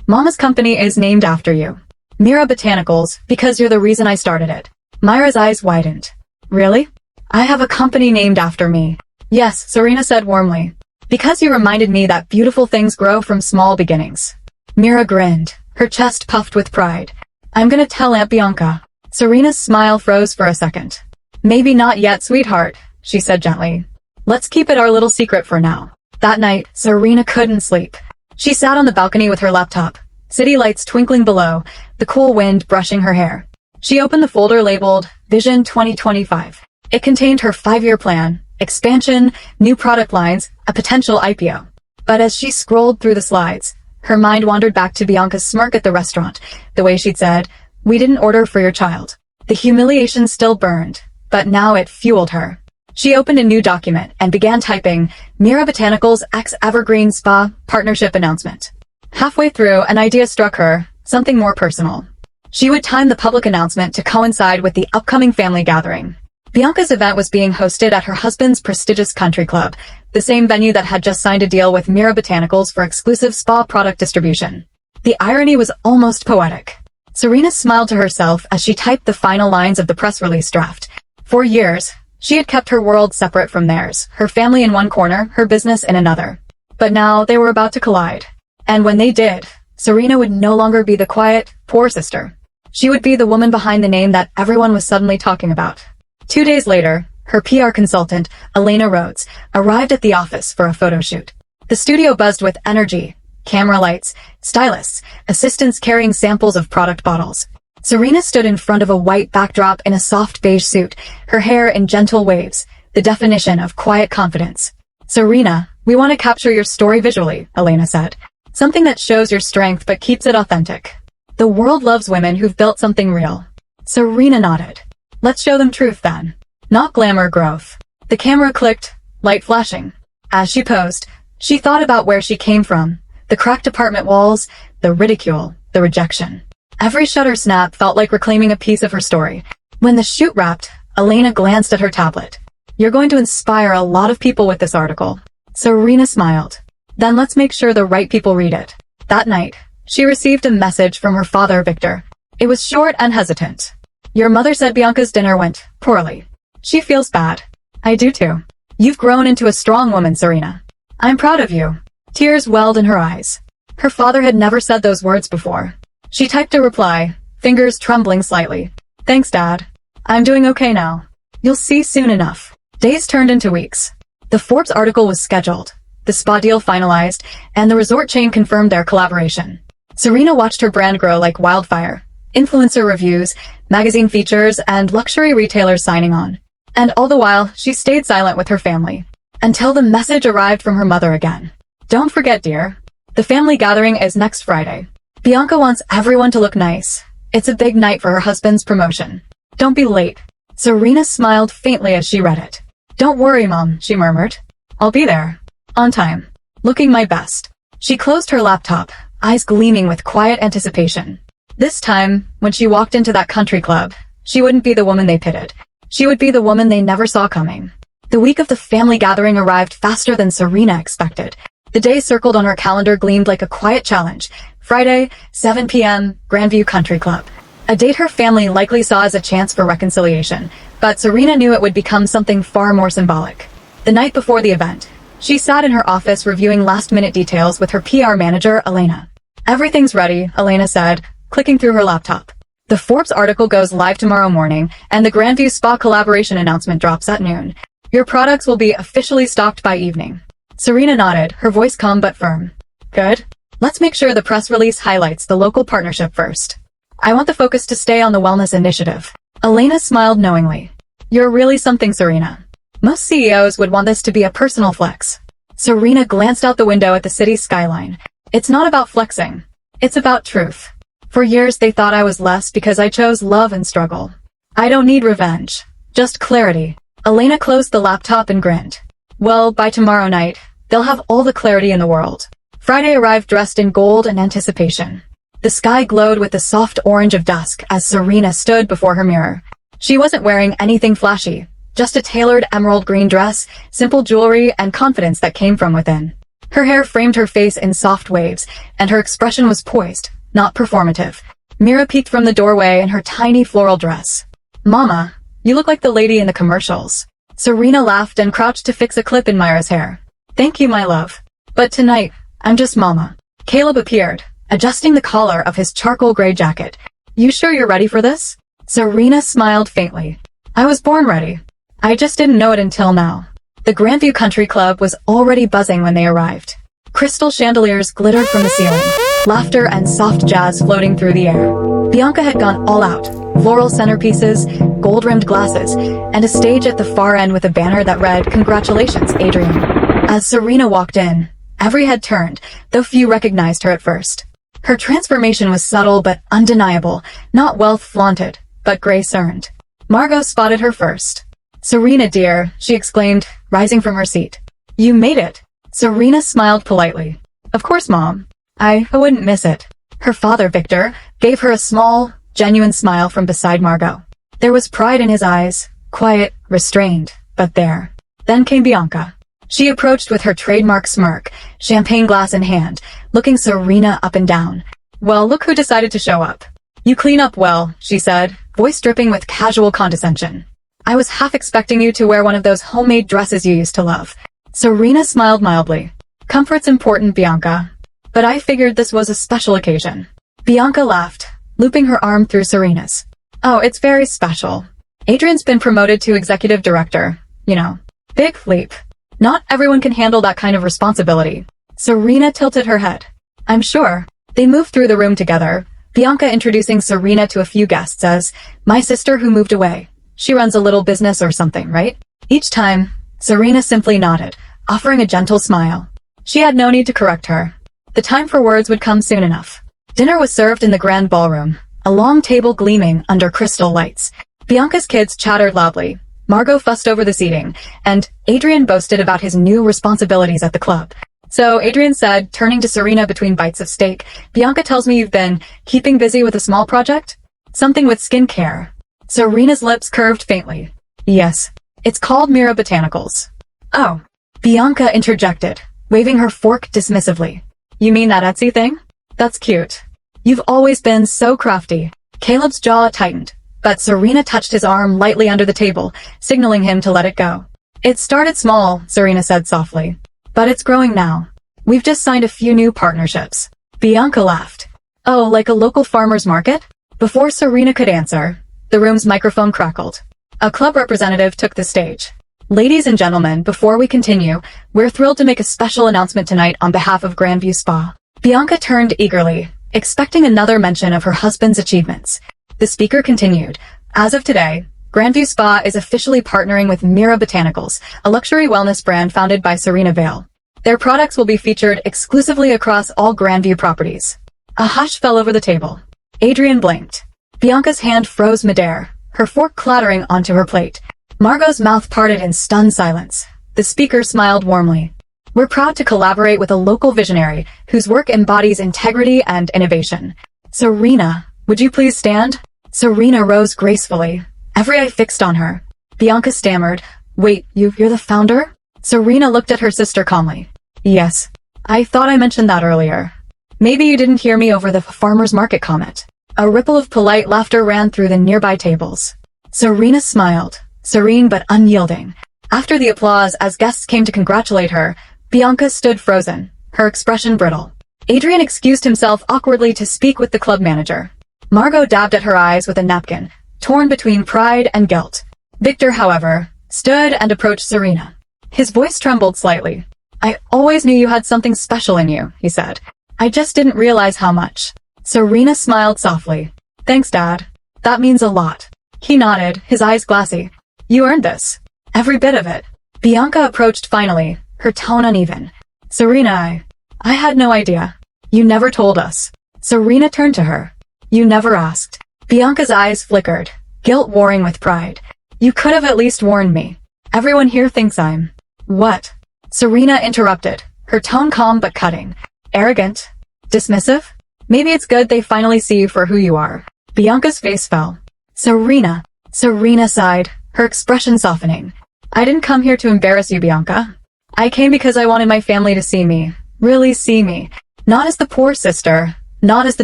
Mama's company is named after you. Mira Botanicals, because you're the reason I started it. Myra's eyes widened. Really? I have a company named after me. Yes, Serena said warmly. Because you reminded me that beautiful things grow from small beginnings. Mira grinned, her chest puffed with pride. I'm gonna tell Aunt Bianca. Serena's smile froze for a second. Maybe not yet, sweetheart, she said gently. Let's keep it our little secret for now. That night, Serena couldn't sleep. She sat on the balcony with her laptop, city lights twinkling below, the cool wind brushing her hair. She opened the folder labeled Vision 2025. It contained her 5-year plan, expansion, new product lines, a potential IPO. But as she scrolled through the slides, her mind wandered back to Bianca's smirk at the restaurant, the way she'd said, "We didn't order for your child." The humiliation still burned, but now it fueled her. She opened a new document and began typing Mira Botanicals X Evergreen Spa Partnership Announcement. Halfway through, an idea struck her, something more personal. She would time the public announcement to coincide with the upcoming family gathering. Bianca's event was being hosted at her husband's prestigious country club, the same venue that had just signed a deal with Mira Botanicals for exclusive spa product distribution. The irony was almost poetic. Serena smiled to herself as she typed the final lines of the press release draft. For years, she had kept her world separate from theirs, her family in one corner, her business in another. But now they were about to collide. And when they did, Serena would no longer be the quiet, poor sister. She would be the woman behind the name that everyone was suddenly talking about. 2 days later, her PR consultant, Elena Rhodes, arrived at the office for a photo shoot. The studio buzzed with energy, camera lights, stylists, assistants carrying samples of product bottles. Serena stood in front of a white backdrop in a soft beige suit, her hair in gentle waves, the definition of quiet confidence. Serena, we want to capture your story visually, Elena said. Something that shows your strength but keeps it authentic. The world loves women who've built something real. Serena nodded. Let's show them truth then. Not glamour growth. The camera clicked, light flashing. As she posed, she thought about where she came from. The cracked apartment walls, the ridicule, the rejection. Every shutter snap felt like reclaiming a piece of her story. When the shoot wrapped, Elena glanced at her tablet. You're going to inspire a lot of people with this article. Serena smiled. Then let's make sure the right people read it. That night, she received a message from her father, Victor. It was short and hesitant. Your mother said Bianca's dinner went poorly. She feels bad. I do too. You've grown into a strong woman, Serena. I'm proud of you. Tears welled in her eyes. Her father had never said those words before. She typed a reply, fingers trembling slightly. Thanks, Dad. I'm doing okay now. You'll see soon enough. Days turned into weeks. The Forbes article was scheduled, the spa deal finalized, and the resort chain confirmed their collaboration. Serena watched her brand grow like wildfire. Influencer reviews, magazine features, and luxury retailers signing on. And all the while, she stayed silent with her family. Until the message arrived from her mother again. Don't forget, dear. The family gathering is next Friday. Bianca wants everyone to look nice. It's a big night for her husband's promotion. Don't be late. Serena smiled faintly as she read it. Don't worry, Mom, she murmured. I'll be there. On time. Looking my best. She closed her laptop, eyes gleaming with quiet anticipation. This time, when she walked into that country club, she wouldn't be the woman they pitted. She would be the woman they never saw coming. The week of the family gathering arrived faster than Serena expected. The day circled on her calendar gleamed like a quiet challenge. Friday, 7 p.m., Grandview Country Club. A date her family likely saw as a chance for reconciliation, but Serena knew it would become something far more symbolic. The night before the event, she sat in her office reviewing last-minute details with her PR manager, Elena. "Everything's ready," Elena said, clicking through her laptop. "The Forbes article goes live tomorrow morning, and the Grandview Spa collaboration announcement drops at noon. Your products will be officially stocked by evening." Serena nodded, her voice calm but firm. "Good. Let's make sure the press release highlights the local partnership first. I want the focus to stay on the wellness initiative." Elena smiled knowingly. "You're really something, Serena. Most CEOs would want this to be a personal flex." Serena glanced out the window at the city's skyline. "It's not about flexing. It's about truth. For years they thought I was less because I chose love and struggle. I don't need revenge. Just clarity." Elena closed the laptop and grinned. "Well, by tomorrow night, they'll have all the clarity in the world." Friday arrived dressed in gold and anticipation. The sky glowed with the soft orange of dusk as Serena stood before her mirror. She wasn't wearing anything flashy, just a tailored emerald green dress, simple jewelry, and confidence that came from within. Her hair framed her face in soft waves, and her expression was poised, not performative. Mira peeked from the doorway in her tiny floral dress. "Mama, you look like the lady in the commercials." Serena laughed and crouched to fix a clip in Myra's hair. "Thank you, my love. But tonight, I'm just Mama." Caleb appeared, adjusting the collar of his charcoal gray jacket. "You sure you're ready for this?" Serena smiled faintly. "I was born ready. I just didn't know it until now." The Grandview Country Club was already buzzing when they arrived. Crystal chandeliers glittered from the ceiling, laughter and soft jazz floating through the air. Bianca had gone all out. Floral centerpieces, gold-rimmed glasses, and a stage at the far end with a banner that read, "Congratulations, Adrian." As Serena walked in, every head turned, though few recognized her at first. Her transformation was subtle but undeniable, not wealth flaunted, but grace-earned. Margot spotted her first. "Serena, dear," she exclaimed, rising from her seat. "You made it." Serena smiled politely. "Of course, Mom. I wouldn't miss it." Her father, Victor, gave her a small, genuine smile from beside Margot. There was pride in his eyes, quiet, restrained, but there. Then came Bianca. She approached with her trademark smirk, champagne glass in hand, looking Serena up and down. "Well, look who decided to show up." "You clean up well," she said, voice dripping with casual condescension. "I was half expecting you to wear one of those homemade dresses you used to love." Serena smiled mildly. "Comfort's important, Bianca. But I figured this was a special occasion." Bianca laughed, looping her arm through Serena's. "Oh, it's very special. Adrian's been promoted to executive director. You know, big leap. Not everyone can handle that kind of responsibility." Serena tilted her head. "I'm sure." They moved through the room together, Bianca introducing Serena to a few guests as, "My sister who moved away. She runs a little business or something, right?" Each time, Serena simply nodded, offering a gentle smile. She had no need to correct her. The time for words would come soon enough. Dinner was served in the grand ballroom, a long table gleaming under crystal lights. Bianca's kids chattered loudly. Margot fussed over the seating, and Adrian boasted about his new responsibilities at the club. "So," Adrian said, turning to Serena between bites of steak, "Bianca tells me you've been keeping busy with a small project? Something with skincare." Serena's lips curved faintly. "Yes. It's called Mira Botanicals." "Oh." Bianca interjected, waving her fork dismissively. "You mean that Etsy thing? That's cute. You've always been so crafty." Caleb's jaw tightened, but Serena touched his arm lightly under the table, signaling him to let it go. "It started small," Serena said softly, "but it's growing now. We've just signed a few new partnerships." Bianca laughed. "Oh, like a local farmer's market?" Before Serena could answer, the room's microphone crackled. A club representative took the stage. "Ladies and gentlemen, before we continue, we're thrilled to make a special announcement tonight on behalf of Grandview Spa." Bianca turned eagerly, expecting another mention of her husband's achievements. The speaker continued, "As of today, Grandview Spa is officially partnering with Mira Botanicals, a luxury wellness brand founded by Serena Vale. Their products will be featured exclusively across all Grandview properties." A hush fell over the table. Adrian blinked. Bianca's hand froze midair, her fork clattering onto her plate. Margot's mouth parted in stunned silence. The speaker smiled warmly. "We're proud to collaborate with a local visionary whose work embodies integrity and innovation." "Serena, would you please stand?" Serena rose gracefully, every eye fixed on her. Bianca stammered, "Wait, you're the founder?" Serena looked at her sister calmly. "Yes. I thought I mentioned that earlier. Maybe you didn't hear me over the farmer's market comment. A ripple of polite laughter ran through the nearby tables. Serena smiled, serene but unyielding. After the applause, as guests came to congratulate her, Bianca stood frozen, her expression brittle. Adrian excused himself awkwardly to speak with the club manager. Margot dabbed at her eyes with a napkin, torn between pride and guilt. Victor, however, stood and approached Serena. His voice trembled slightly. I always knew you had something special in you, he said. I just didn't realize how much. Serena smiled softly. Thanks, Dad. That means a lot. He nodded, his eyes glassy. You earned this. Every bit of it. Bianca approached finally, her tone uneven. Serena, I had no idea. You never told us. Serena turned to her. You never asked. Bianca's eyes flickered, guilt warring with pride. You could have at least warned me. Everyone here thinks I'm... What? Serena interrupted, her tone calm but cutting. Arrogant? Dismissive? Maybe it's good they finally see you for who you are. Bianca's face fell. Serena. Serena sighed, her expression softening. I didn't come here to embarrass you, Bianca. I came because I wanted my family to see me. Really see me. Not as the poor sister, not as the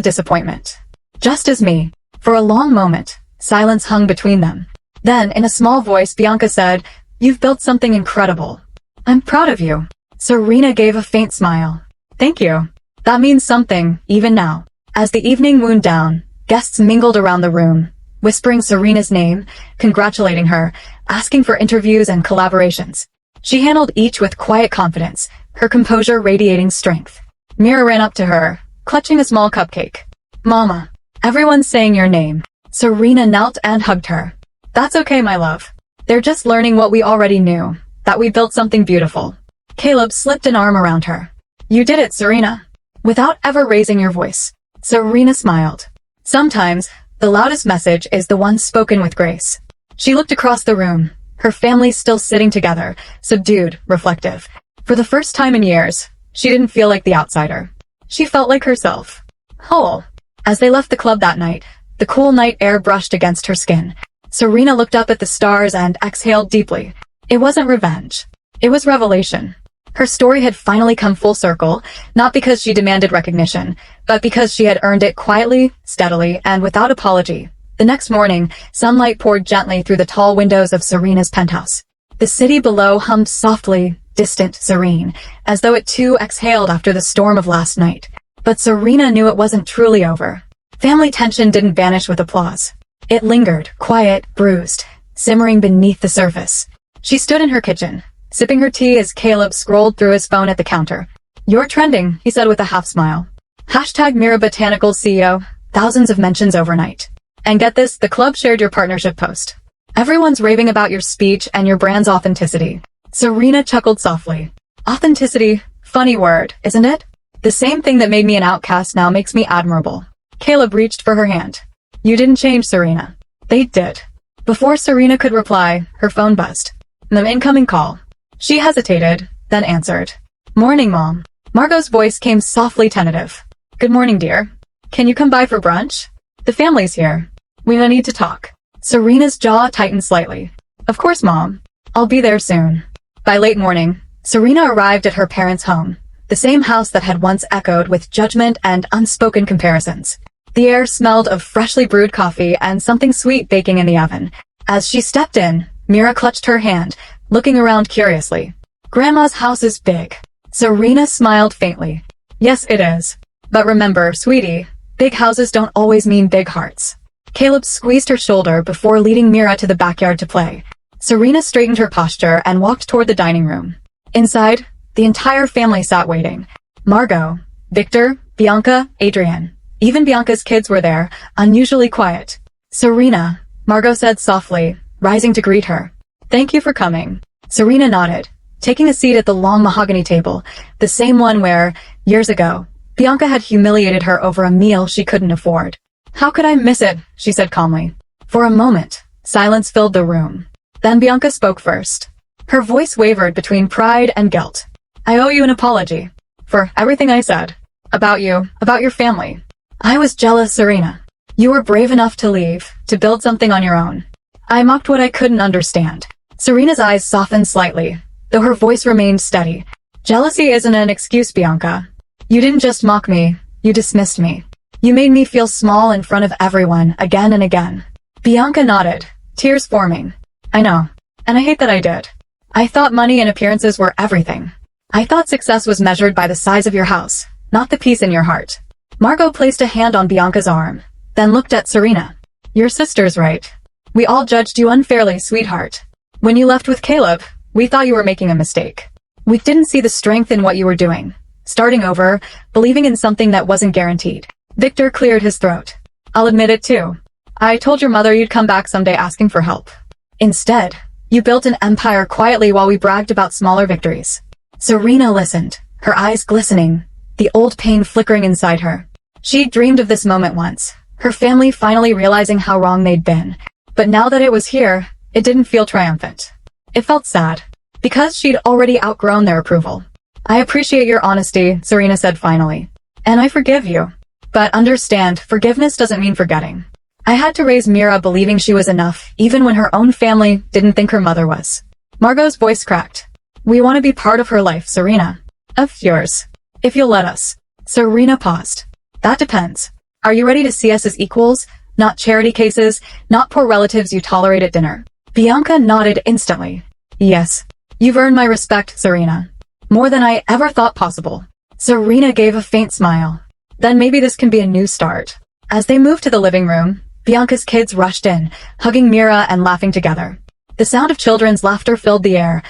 disappointment. Just as me. For a long moment, silence hung between them. Then, in a small voice, Bianca said, You've built something incredible. I'm proud of you. Serena gave a faint smile. Thank you. That means something, even now. As the evening wound down, guests mingled around the room, whispering Serena's name, congratulating her, asking for interviews and collaborations. She handled each with quiet confidence, her composure radiating strength. Mira ran up to her, clutching a small cupcake. Mama. Everyone's saying your name. Serena knelt and hugged her. That's okay, my love. They're just learning what we already knew, that we built something beautiful. Caleb slipped an arm around her. You did it, Serena. Without ever raising your voice. Serena smiled. Sometimes, the loudest message is the one spoken with grace. She looked across the room, her family still sitting together, subdued, reflective. For the first time in years, she didn't feel like the outsider. She felt like herself. Whole. As they left the club that night, the cool night air brushed against her skin. Serena looked up at the stars and exhaled deeply. It wasn't revenge. It was revelation. Her story had finally come full circle, not because she demanded recognition, but because she had earned it quietly, steadily, and without apology. The next morning, sunlight poured gently through the tall windows of Serena's penthouse. The city below hummed softly, distant, serene, as though it too exhaled after the storm of last night. But Serena knew it wasn't truly over. Family tension didn't vanish with applause. It lingered, quiet, bruised, simmering beneath the surface. She stood in her kitchen, sipping her tea as Caleb scrolled through his phone at the counter. You're trending, he said with a half smile. Hashtag Mira Botanicals CEO, thousands of mentions overnight. And get this, the club shared your partnership post. Everyone's raving about your speech and your brand's authenticity. Serena chuckled softly. Authenticity, funny word, isn't it? The same thing that made me an outcast now makes me admirable. Caleb reached for her hand. You didn't change, Serena. They did. Before Serena could reply, her phone buzzed. An incoming call. She hesitated, then answered. Morning, Mom. Margot's voice came softly tentative. Good morning, dear. Can you come by for brunch? The family's here. We need to talk. Serena's jaw tightened slightly. Of course, Mom. I'll be there soon. By late morning, Serena arrived at her parents' home, the same house that had once echoed with judgment and unspoken comparisons. The air smelled of freshly brewed coffee and something sweet baking in the oven. As she stepped in, Mira clutched her hand, looking around curiously. Grandma's house is big. Serena smiled faintly. Yes, it is. But remember, sweetie, big houses don't always mean big hearts. Caleb squeezed her shoulder before leading Mira to the backyard to play. Serena straightened her posture and walked toward the dining room. Inside, the entire family sat waiting. Margot, Victor, Bianca, Adrian. Even Bianca's kids were there, unusually quiet. Serena, Margot said softly, rising to greet her. Thank you for coming. Serena nodded, taking a seat at the long mahogany table, the same one where, years ago, Bianca had humiliated her over a meal she couldn't afford. How could I miss it? She said calmly. For a moment, silence filled the room. Then Bianca spoke first. Her voice wavered between pride and guilt. I owe you an apology. For everything I said. About you, about your family. I was jealous, Serena. You were brave enough to leave, to build something on your own. I mocked what I couldn't understand. Serena's eyes softened slightly, though her voice remained steady. Jealousy isn't an excuse, Bianca. You didn't just mock me, you dismissed me. You made me feel small in front of everyone, again and again. Bianca nodded, tears forming. I know. And I hate that I did. I thought money and appearances were everything. I thought success was measured by the size of your house, not the peace in your heart. Margot placed a hand on Bianca's arm, then looked at Serena. Your sister's right. We all judged you unfairly, sweetheart. When you left with Caleb, we thought you were making a mistake. We didn't see the strength in what you were doing. Starting over, believing in something that wasn't guaranteed. Victor cleared his throat. I'll admit it too. I told your mother you'd come back someday asking for help. Instead, you built an empire quietly while we bragged about smaller victories. Serena listened, her eyes glistening, the old pain flickering inside her. She'd dreamed of this moment once, her family finally realizing how wrong they'd been. But now that it was here, it didn't feel triumphant. It felt sad, because she'd already outgrown their approval. I appreciate your honesty, Serena said finally. And I forgive you. But understand, forgiveness doesn't mean forgetting. I had to raise Mira believing she was enough, even when her own family didn't think her mother was. Margot's voice cracked. We want to be part of her life, Serena. Of yours. If you'll let us. Serena paused. That depends. Are you ready to see us as equals? Not charity cases, not poor relatives you tolerate at dinner. Bianca nodded instantly. Yes. You've earned my respect, Serena. More than I ever thought possible. Serena gave a faint smile. Then maybe this can be a new start. As they moved to the living room, Bianca's kids rushed in, hugging Mira and laughing together. The sound of children's laughter filled the air,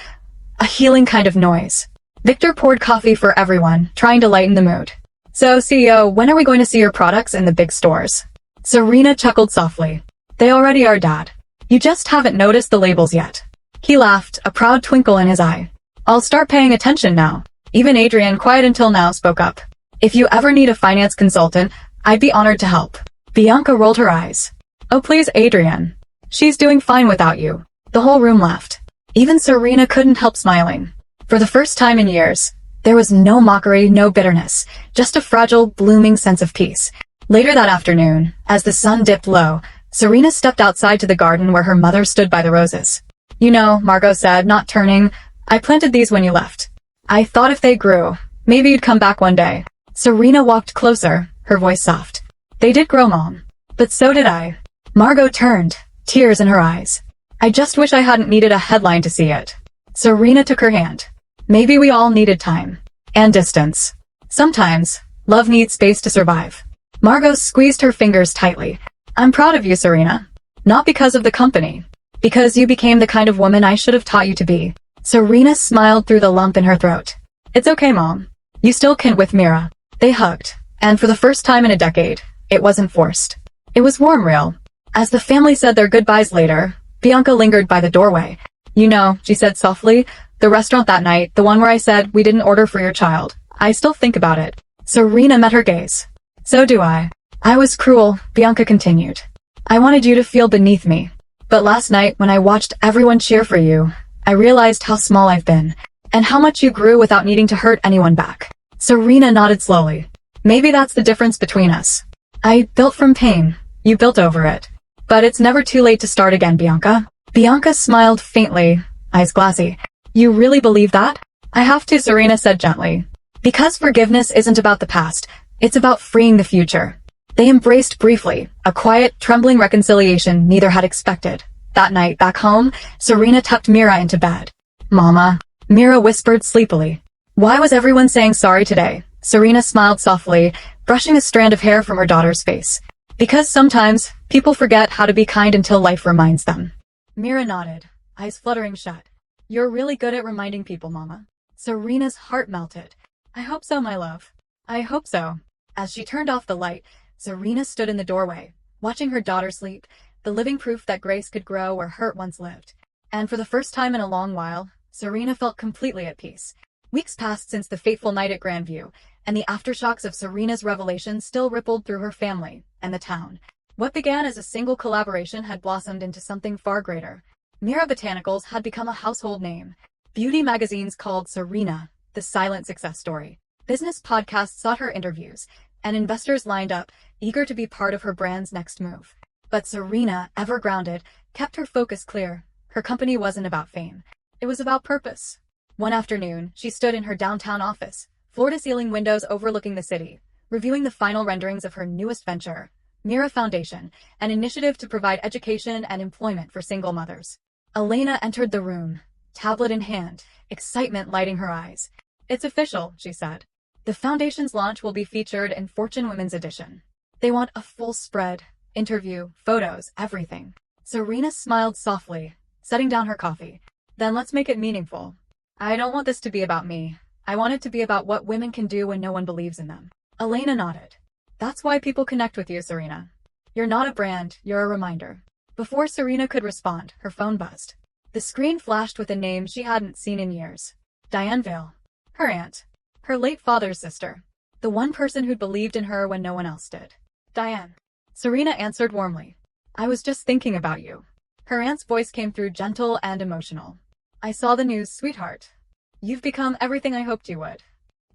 a healing kind of noise. Victor poured coffee for everyone, trying to lighten the mood. So, CEO, when are we going to see your products in the big stores? Serena chuckled softly. They already are, Dad. You just haven't noticed the labels yet. He laughed, a proud twinkle in his eye. I'll start paying attention now. Even Adrian, quiet until now, spoke up. If you ever need a finance consultant, I'd be honored to help. Bianca rolled her eyes. Oh please, Adrian. She's doing fine without you. The whole room laughed. Even Serena couldn't help smiling. For the first time in years, there was no mockery, no bitterness, just a fragile, blooming sense of peace. Later that afternoon, as the sun dipped low, Serena stepped outside to the garden where her mother stood by the roses. You know, Margot said, not turning, I planted these when you left. I thought if they grew, maybe you'd come back one day. Serena walked closer, her voice soft. They did grow, Mom. But so did I. Margot turned, tears in her eyes. I just wish I hadn't needed a headline to see it. Serena took her hand. Maybe we all needed time. And distance. Sometimes, love needs space to survive. Margot squeezed her fingers tightly. I'm proud of you, Serena. Not because of the company. Because you became the kind of woman I should have taught you to be. Serena smiled through the lump in her throat. It's okay, Mom. You still can with Mira. They hugged. And for the first time in a decade, it wasn't forced. It was warm, real. As the family said their goodbyes later, Bianca lingered by the doorway. You know, she said softly, the restaurant that night, the one where I said we didn't order for your child. I still think about it. Serena met her gaze. So do I. I was cruel, Bianca continued. I wanted you to feel beneath me. But last night, when I watched everyone cheer for you, I realized how small I've been, and how much you grew without needing to hurt anyone back. Serena nodded slowly. Maybe that's the difference between us. I built from pain. You built over it. But it's never too late to start again, Bianca. Bianca smiled faintly, eyes glassy. You really believe that? I have to, Serena said gently. Because forgiveness isn't about the past, it's about freeing the future. They embraced briefly, a quiet, trembling reconciliation neither had expected. That night, back home, Serena tucked Mira into bed. Mama, Mira whispered sleepily. Why was everyone saying sorry today? Serena smiled softly, brushing a strand of hair from her daughter's face. Because sometimes, people forget how to be kind until life reminds them. Mira nodded, eyes fluttering shut. You're really good at reminding people, Mama. Serena's heart melted. I hope so, my love. I hope so. As she turned off the light, Serena stood in the doorway, watching her daughter sleep, the living proof that grace could grow where hurt once lived. And for the first time in a long while, Serena felt completely at peace. Weeks passed since the fateful night at Grandview, and the aftershocks of Serena's revelation still rippled through her family and the town. What began as a single collaboration had blossomed into something far greater. Mira Botanicals had become a household name. Beauty magazines called Serena the silent success story. Business podcasts sought her interviews, and investors lined up, eager to be part of her brand's next move. But Serena, ever grounded, kept her focus clear. Her company wasn't about fame. It was about purpose. One afternoon, she stood in her downtown office, floor-to-ceiling windows overlooking the city, reviewing the final renderings of her newest venture, Mira Foundation, an initiative to provide education and employment for single mothers. Elena entered the room, tablet in hand, excitement lighting her eyes. "It's official," she said. "The foundation's launch will be featured in Fortune Women's Edition. They want a full spread, interview, photos, everything." Serena smiled softly, setting down her coffee. "Then let's make it meaningful. I don't want this to be about me. I want it to be about what women can do when no one believes in them." Elena nodded. "That's why people connect with you, Serena. You're not a brand, you're a reminder." Before Serena could respond, her phone buzzed. The screen flashed with a name she hadn't seen in years. Diane Vale. Her aunt. Her late father's sister. The one person who'd believed in her when no one else did. "Diane." Serena answered warmly. "I was just thinking about you." Her aunt's voice came through gentle and emotional. "I saw the news, sweetheart. You've become everything I hoped you would.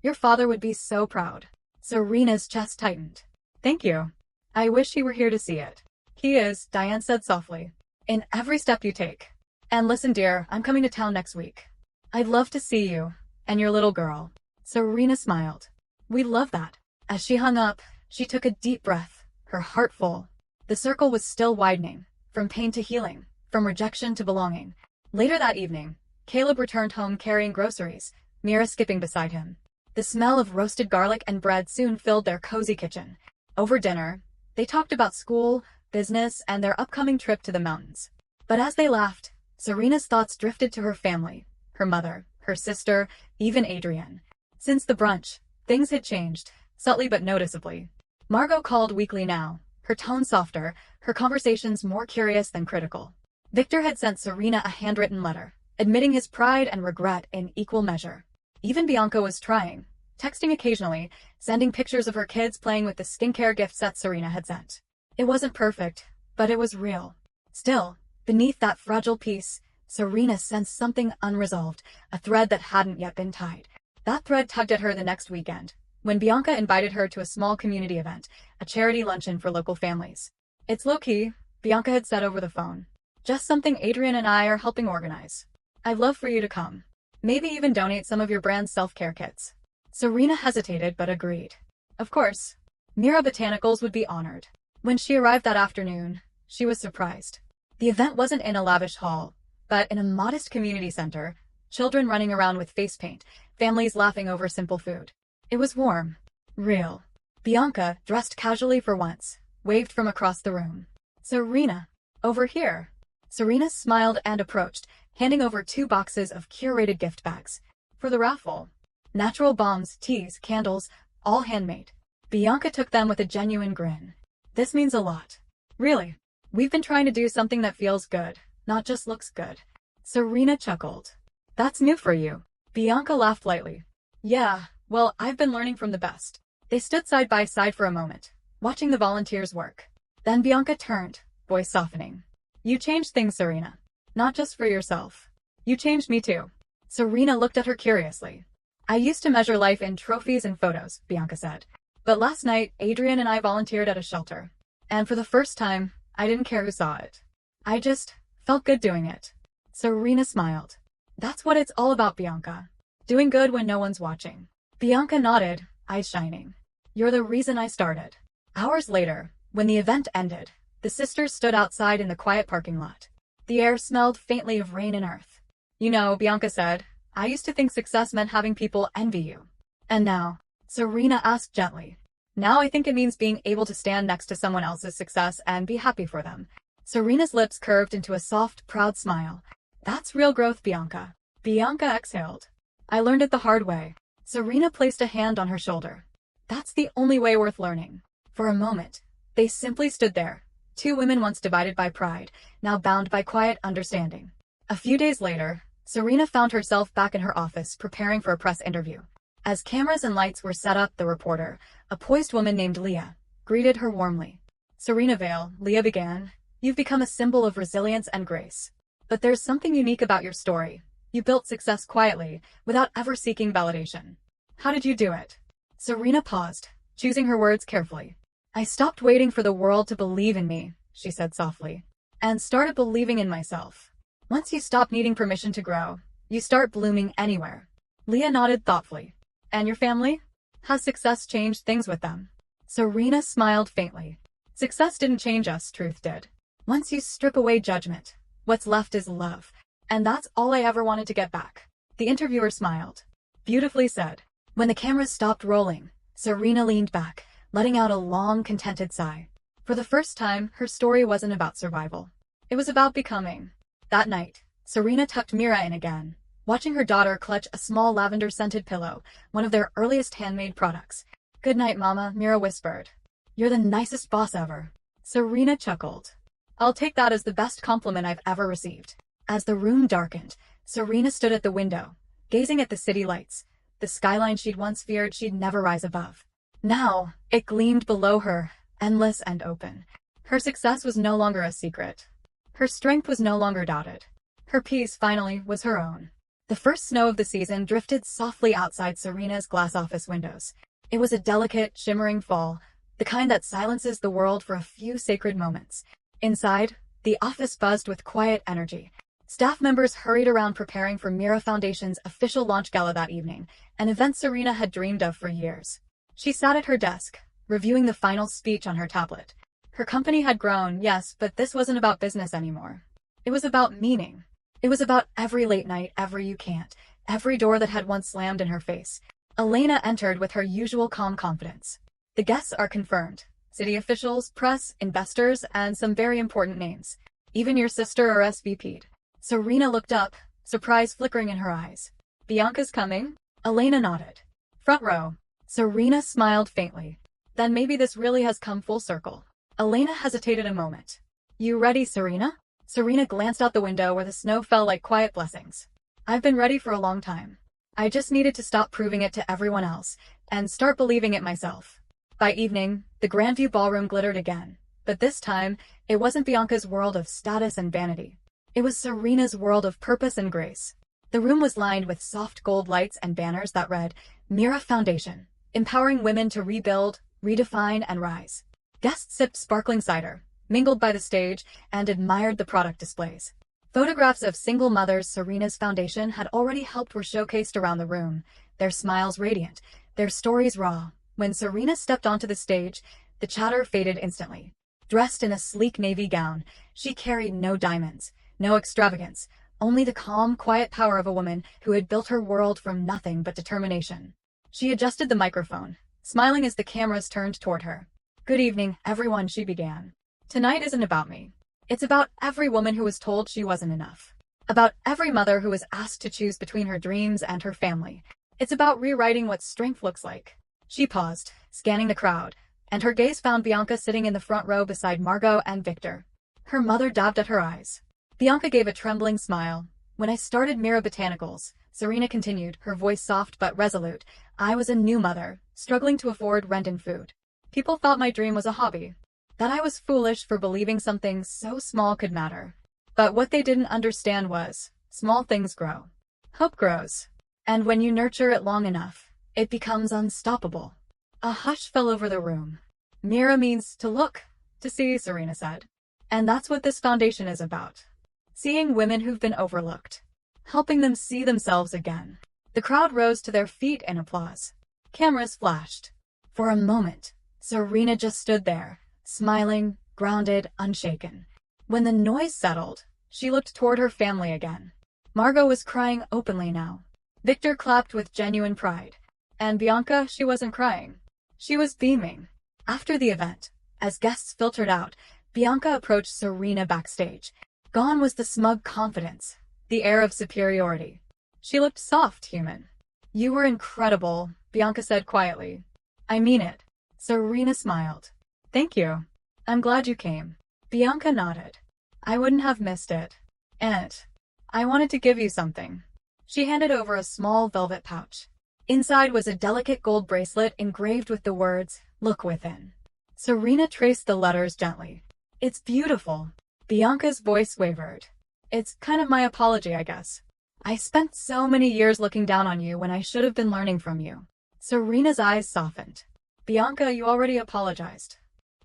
Your father would be so proud." Serena's chest tightened. "Thank you. I wish he were here to see it." "He is," Diane said softly. "In every step you take. And listen, dear, I'm coming to town next week. I'd love to see you, and your little girl." Serena smiled. "We'd love that." As she hung up, she took a deep breath, her heart full. The circle was still widening, from pain to healing, from rejection to belonging. Later that evening, Caleb returned home carrying groceries, Mira skipping beside him. The smell of roasted garlic and bread soon filled their cozy kitchen. Over dinner, they talked about school, business, and their upcoming trip to the mountains. But as they laughed, Serena's thoughts drifted to her family, her mother, her sister, even Adrienne. Since the brunch, things had changed, subtly but noticeably. Margot called weekly now, her tone softer, her conversations more curious than critical. Victor had sent Serena a handwritten letter, admitting his pride and regret in equal measure. Even Bianca was trying, texting occasionally, sending pictures of her kids playing with the skincare gift set Serena had sent. It wasn't perfect, but it was real. Still, beneath that fragile peace, Serena sensed something unresolved, a thread that hadn't yet been tied. That thread tugged at her the next weekend, when Bianca invited her to a small community event, a charity luncheon for local families. "It's low-key," Bianca had said over the phone. "Just something Adrienne and I are helping organize. I'd love for you to come. Maybe even donate some of your brand's self-care kits." Serena hesitated but agreed. Of course, Mira Botanicals would be honored. When she arrived that afternoon, she was surprised. The event wasn't in a lavish hall, but in a modest community center, children running around with face paint, families laughing over simple food. It was warm, real. Bianca, dressed casually for once, waved from across the room. "Serena, over here." Serena smiled and approached, handing over 2 boxes of curated gift bags. "For the raffle. Natural balms, teas, candles, all handmade." Bianca took them with a genuine grin. "This means a lot. Really. We've been trying to do something that feels good, not just looks good." Serena chuckled. "That's new for you." Bianca laughed lightly. "Yeah, well, I've been learning from the best." They stood side by side for a moment, watching the volunteers work. Then Bianca turned, voice softening. "You changed things, Serena. Not just for yourself. You changed me too." Serena looked at her curiously. "I used to measure life in trophies and photos," Bianca said. "But last night, Adrienne and I volunteered at a shelter. And for the first time, I didn't care who saw it. I just felt good doing it." Serena smiled. "That's what it's all about, Bianca. Doing good when no one's watching." Bianca nodded, eyes shining. "You're the reason I started." Hours later, when the event ended, the sisters stood outside in the quiet parking lot. The air smelled faintly of rain and earth. "You know," Bianca said, "I used to think success meant having people envy you. And now?" Serena asked gently. "Now I think it means being able to stand next to someone else's success and be happy for them." Serena's lips curved into a soft, proud smile. "That's real growth, Bianca." Bianca exhaled. "I learned it the hard way." Serena placed a hand on her shoulder. "That's the only way worth learning." For a moment, they simply stood there, 2 women once divided by pride, now bound by quiet understanding. A few days later, Serena found herself back in her office preparing for a press interview. As cameras and lights were set up, the reporter, a poised woman named Leah, greeted her warmly. "Serena Vale," Leah began, "you've become a symbol of resilience and grace. But there's something unique about your story. You built success quietly, without ever seeking validation. How did you do it?" Serena paused, choosing her words carefully. "I stopped waiting for the world to believe in me," she said softly, "and started believing in myself. Once you stop needing permission to grow, You start blooming anywhere. Leah nodded thoughtfully. And your family? Has success changed things with them? Serena smiled faintly. Success didn't change us, truth did. Once you strip away judgment, what's left is love. And that's all I ever wanted to get back. The interviewer smiled. Beautifully said. When the cameras stopped rolling, Serena leaned back, letting out a long, contented sigh. For the first time, her story wasn't about survival. It was about becoming. That night, Serena tucked Mira in again, watching her daughter clutch a small lavender-scented pillow, one of their earliest handmade products. "Good night, Mama," Mira whispered. "You're the nicest boss ever." Serena chuckled. "I'll take that as the best compliment I've ever received." As the room darkened, Serena stood at the window, gazing at the city lights, the skyline she'd once feared she'd never rise above. Now, it gleamed below her, endless and open. Her success was no longer a secret. Her strength was no longer doubted. Her peace, finally, was her own. The first snow of the season drifted softly outside Serena's glass office windows. It was a delicate, shimmering fall, the kind that silences the world for a few sacred moments. Inside, the office buzzed with quiet energy. Staff members hurried around preparing for Mira Foundation's official launch gala that evening, an event Serena had dreamed of for years. She sat at her desk, reviewing the final speech on her tablet. Her company had grown, yes, but this wasn't about business anymore. It was about meaning. It was about every late night, every you can't, every door that had once slammed in her face. Elena entered with her usual calm confidence. "The guests are confirmed. City officials, press, investors, and some very important names. Even your sister or SVP'd. Serena looked up, surprise flickering in her eyes. "Bianca's coming?" Elena nodded. "Front row." Serena smiled faintly. "Then maybe this really has come full circle." Elena hesitated a moment. "You ready, Serena?" Serena glanced out the window where the snow fell like quiet blessings. "I've been ready for a long time. I just needed to stop proving it to everyone else, and start believing it myself." By evening, the Grandview ballroom glittered again, but this time, it wasn't Bianca's world of status and vanity. It was Serena's world of purpose and grace. The room was lined with soft gold lights and banners that read, "Mira Foundation, empowering women to rebuild, redefine, and rise." Guests sipped sparkling cider, mingled by the stage, and admired the product displays. Photographs of single mothers Serena's foundation had already helped were showcased around the room, their smiles radiant, their stories raw. When Serena stepped onto the stage, the chatter faded instantly. Dressed in a sleek navy gown, she carried no diamonds, no extravagance, only the calm, quiet power of a woman who had built her world from nothing but determination. She adjusted the microphone, smiling as the cameras turned toward her. "Good evening, everyone," she began. "Tonight isn't about me. It's about every woman who was told she wasn't enough. About every mother who was asked to choose between her dreams and her family. It's about rewriting what strength looks like." She paused, scanning the crowd, and her gaze found Bianca sitting in the front row beside Margot and Victor. Her mother dabbed at her eyes. Bianca gave a trembling smile. "When I started Mira Botanicals," Serena continued, her voice soft but resolute, "I was a new mother, struggling to afford rent and food. People thought my dream was a hobby, that I was foolish for believing something so small could matter. But what they didn't understand was, small things grow. Hope grows. And when you nurture it long enough, it becomes unstoppable." A hush fell over the room. "Mira means to look, to see," Serena said. "And that's what this foundation is about. Seeing women who've been overlooked. Helping them see themselves again." The crowd rose to their feet in applause. Cameras flashed. For a moment, Serena just stood there, smiling, grounded, unshaken. When the noise settled, she looked toward her family again. Margot was crying openly now. Victor clapped with genuine pride. And Bianca, she wasn't crying. She was beaming. After the event, as guests filtered out, Bianca approached Serena backstage. Gone was the smug confidence, the air of superiority. She looked soft, human. "You were incredible," Bianca said quietly. "I mean it." Serena smiled. "Thank you. I'm glad you came." Bianca nodded. "I wouldn't have missed it. And I wanted to give you something." She handed over a small velvet pouch. Inside was a delicate gold bracelet engraved with the words, "Look within." Serena traced the letters gently. "It's beautiful." Bianca's voice wavered. "It's kind of my apology, I guess. I spent so many years looking down on you when I should have been learning from you." Serena's eyes softened. "Bianca, you already apologized.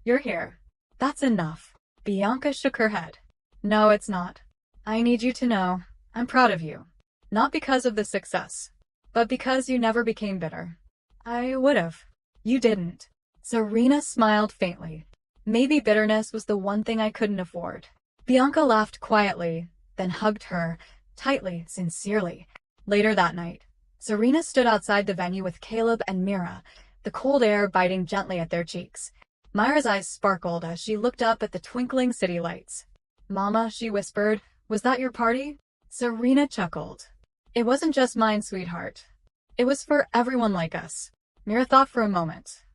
You're here. That's enough." Bianca shook her head. "No, it's not. I need you to know, I'm proud of you. Not because of the success, but because you never became bitter. I would've. You didn't. Serena smiled faintly. Maybe bitterness was the one thing I couldn't afford. Bianca laughed quietly, then hugged her, tightly, sincerely. Later that night, Serena stood outside the venue with Caleb and Mira, the cold air biting gently at their cheeks. Myra's eyes sparkled as she looked up at the twinkling city lights. "Mama," she whispered, "was that your party?" Serena chuckled. "It wasn't just mine, sweetheart. It was for everyone like us." Mira thought for a moment.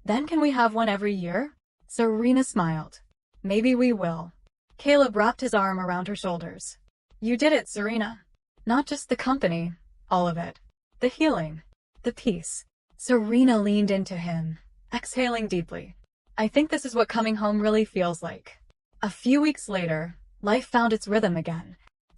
"Then can we have one every year?" Serena smiled. "Maybe we will." Caleb wrapped his arm around her shoulders. "You did it, Serena. Not just the company, all of it. The healing, the peace." Serena leaned into him, exhaling deeply. "I think this is what coming home really feels like." A few weeks later, life found its rhythm again.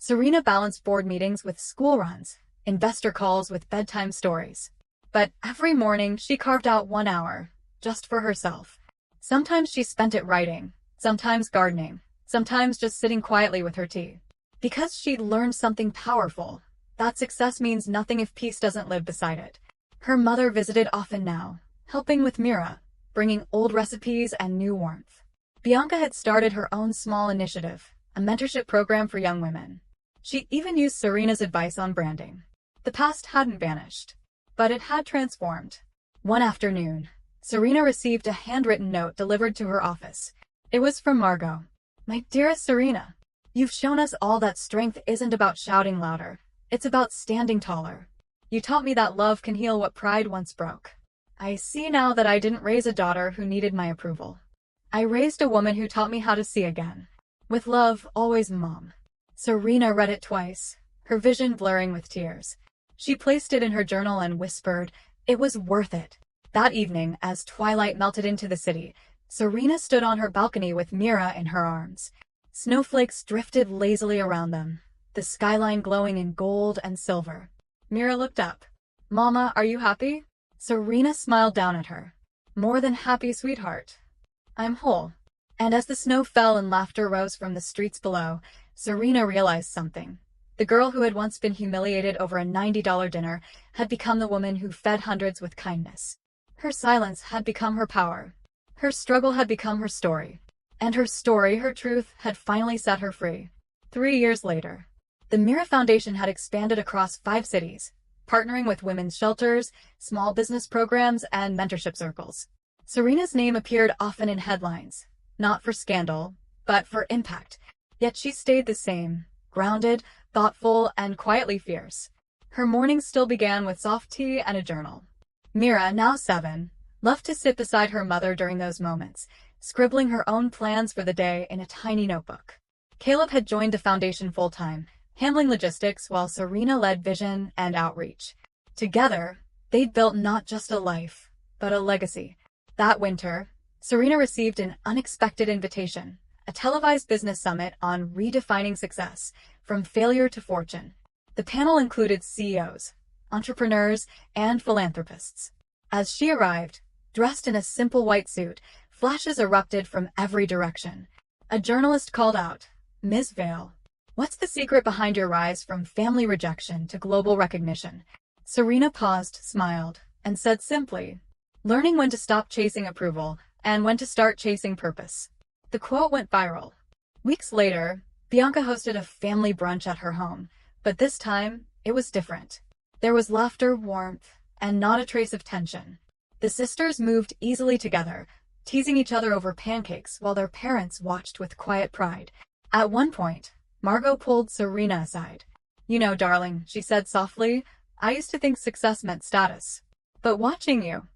Serena balanced board meetings with school runs, investor calls with bedtime stories. But every morning she carved out 1 hour, just for herself. Sometimes she spent it writing, sometimes gardening, sometimes just sitting quietly with her tea. Because she'd learned something powerful, that success means nothing if peace doesn't live beside it. Her mother visited often now, helping with Mira, bringing old recipes and new warmth. Bianca had started her own small initiative, a mentorship program for young women. She even used Serena's advice on branding. The past hadn't vanished, but it had transformed. One afternoon, Serena received a handwritten note delivered to her office. It was from Margot. "My dearest Serena, you've shown us all that strength isn't about shouting louder. It's about standing taller. You taught me that love can heal what pride once broke. I see now that I didn't raise a daughter who needed my approval. I raised a woman who taught me how to see again. With love, always, Mom." Serena read it twice, her vision blurring with tears. She placed it in her journal and whispered, "It was worth it." That evening, as twilight melted into the city, Serena stood on her balcony with Mira in her arms. Snowflakes drifted lazily around them, the skyline glowing in gold and silver. Mira looked up. "Mama, are you happy?" Serena smiled down at her. "More than happy, sweetheart. I'm whole." And as the snow fell and laughter rose from the streets below, Serena realized something. The girl who had once been humiliated over a $90 dinner had become the woman who fed hundreds with kindness. Her silence had become her power. Her struggle had become her story. And her story, her truth, had finally set her free. 3 years later, the Mira Foundation had expanded across 5 cities, partnering with women's shelters, small business programs, and mentorship circles. Serena's name appeared often in headlines, not for scandal, but for impact. Yet she stayed the same, grounded, thoughtful, and quietly fierce. Her mornings still began with soft tea and a journal. Mira, now 7, loved to sit beside her mother during those moments, scribbling her own plans for the day in a tiny notebook. Caleb had joined the foundation full-time, handling logistics while Serena led vision and outreach. Together, they'd built not just a life, but a legacy. That winter, Serena received an unexpected invitation, a televised business summit on redefining success, from failure to fortune. The panel included CEOs, entrepreneurs, and philanthropists. As she arrived, dressed in a simple white suit, flashes erupted from every direction. A journalist called out, "Ms. Vale, what's the secret behind your rise from family rejection to global recognition?" Serena paused, smiled, and said simply, "Learning when to stop chasing approval and when to start chasing purpose." The quote went viral. Weeks later, Bianca hosted a family brunch at her home, but this time, it was different. There was laughter, warmth, and not a trace of tension. The sisters moved easily together, teasing each other over pancakes while their parents watched with quiet pride. At one point, Margot pulled Serena aside. "You know, darling," she said softly, "I used to think success meant status. But watching you,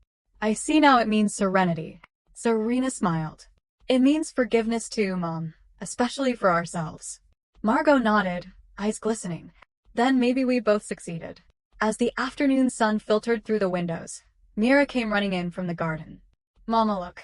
I see now it means serenity." Serena smiled. "It means forgiveness too, Mom, especially for ourselves." Margot nodded, eyes glistening. "Then maybe we both succeeded." As the afternoon sun filtered through the windows, Mira came running in from the garden. "Mama, look.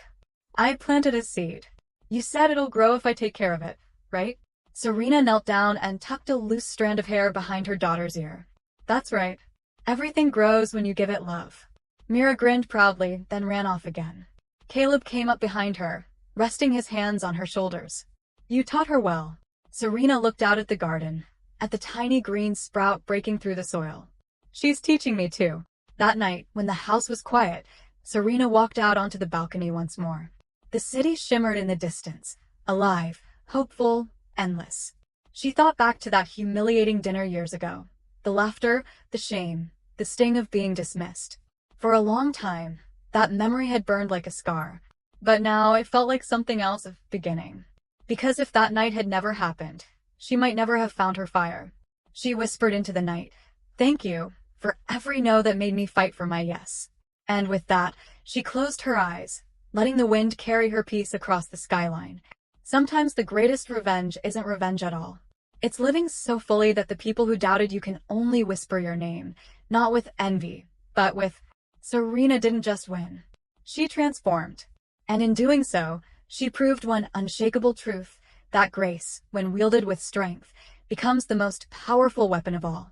I planted a seed. You said it'll grow if I take care of it, right?" Serena knelt down and tucked a loose strand of hair behind her daughter's ear. "That's right. Everything grows when you give it love." Mira grinned proudly, then ran off again. Caleb came up behind her, resting his hands on her shoulders. "You taught her well." Serena looked out at the garden, at the tiny green sprout breaking through the soil. She's teaching me too. That night, when the house was quiet, Serena walked out onto the balcony once more. The city shimmered in the distance, alive, hopeful, endless. She thought back to that humiliating dinner years ago. The laughter, the shame, the sting of being dismissed. For a long time, that memory had burned like a scar. But now it felt like something else of beginning. Because if that night had never happened, she might never have found her fire. She whispered into the night, "Thank you for every no that made me fight for my yes." And with that, she closed her eyes, letting the wind carry her peace across the skyline. Sometimes the greatest revenge isn't revenge at all. It's living so fully that the people who doubted you can only whisper your name, not with envy, but with, Serena didn't just win. She transformed. And in doing so, she proved one unshakable truth, that grace, when wielded with strength, becomes the most powerful weapon of all.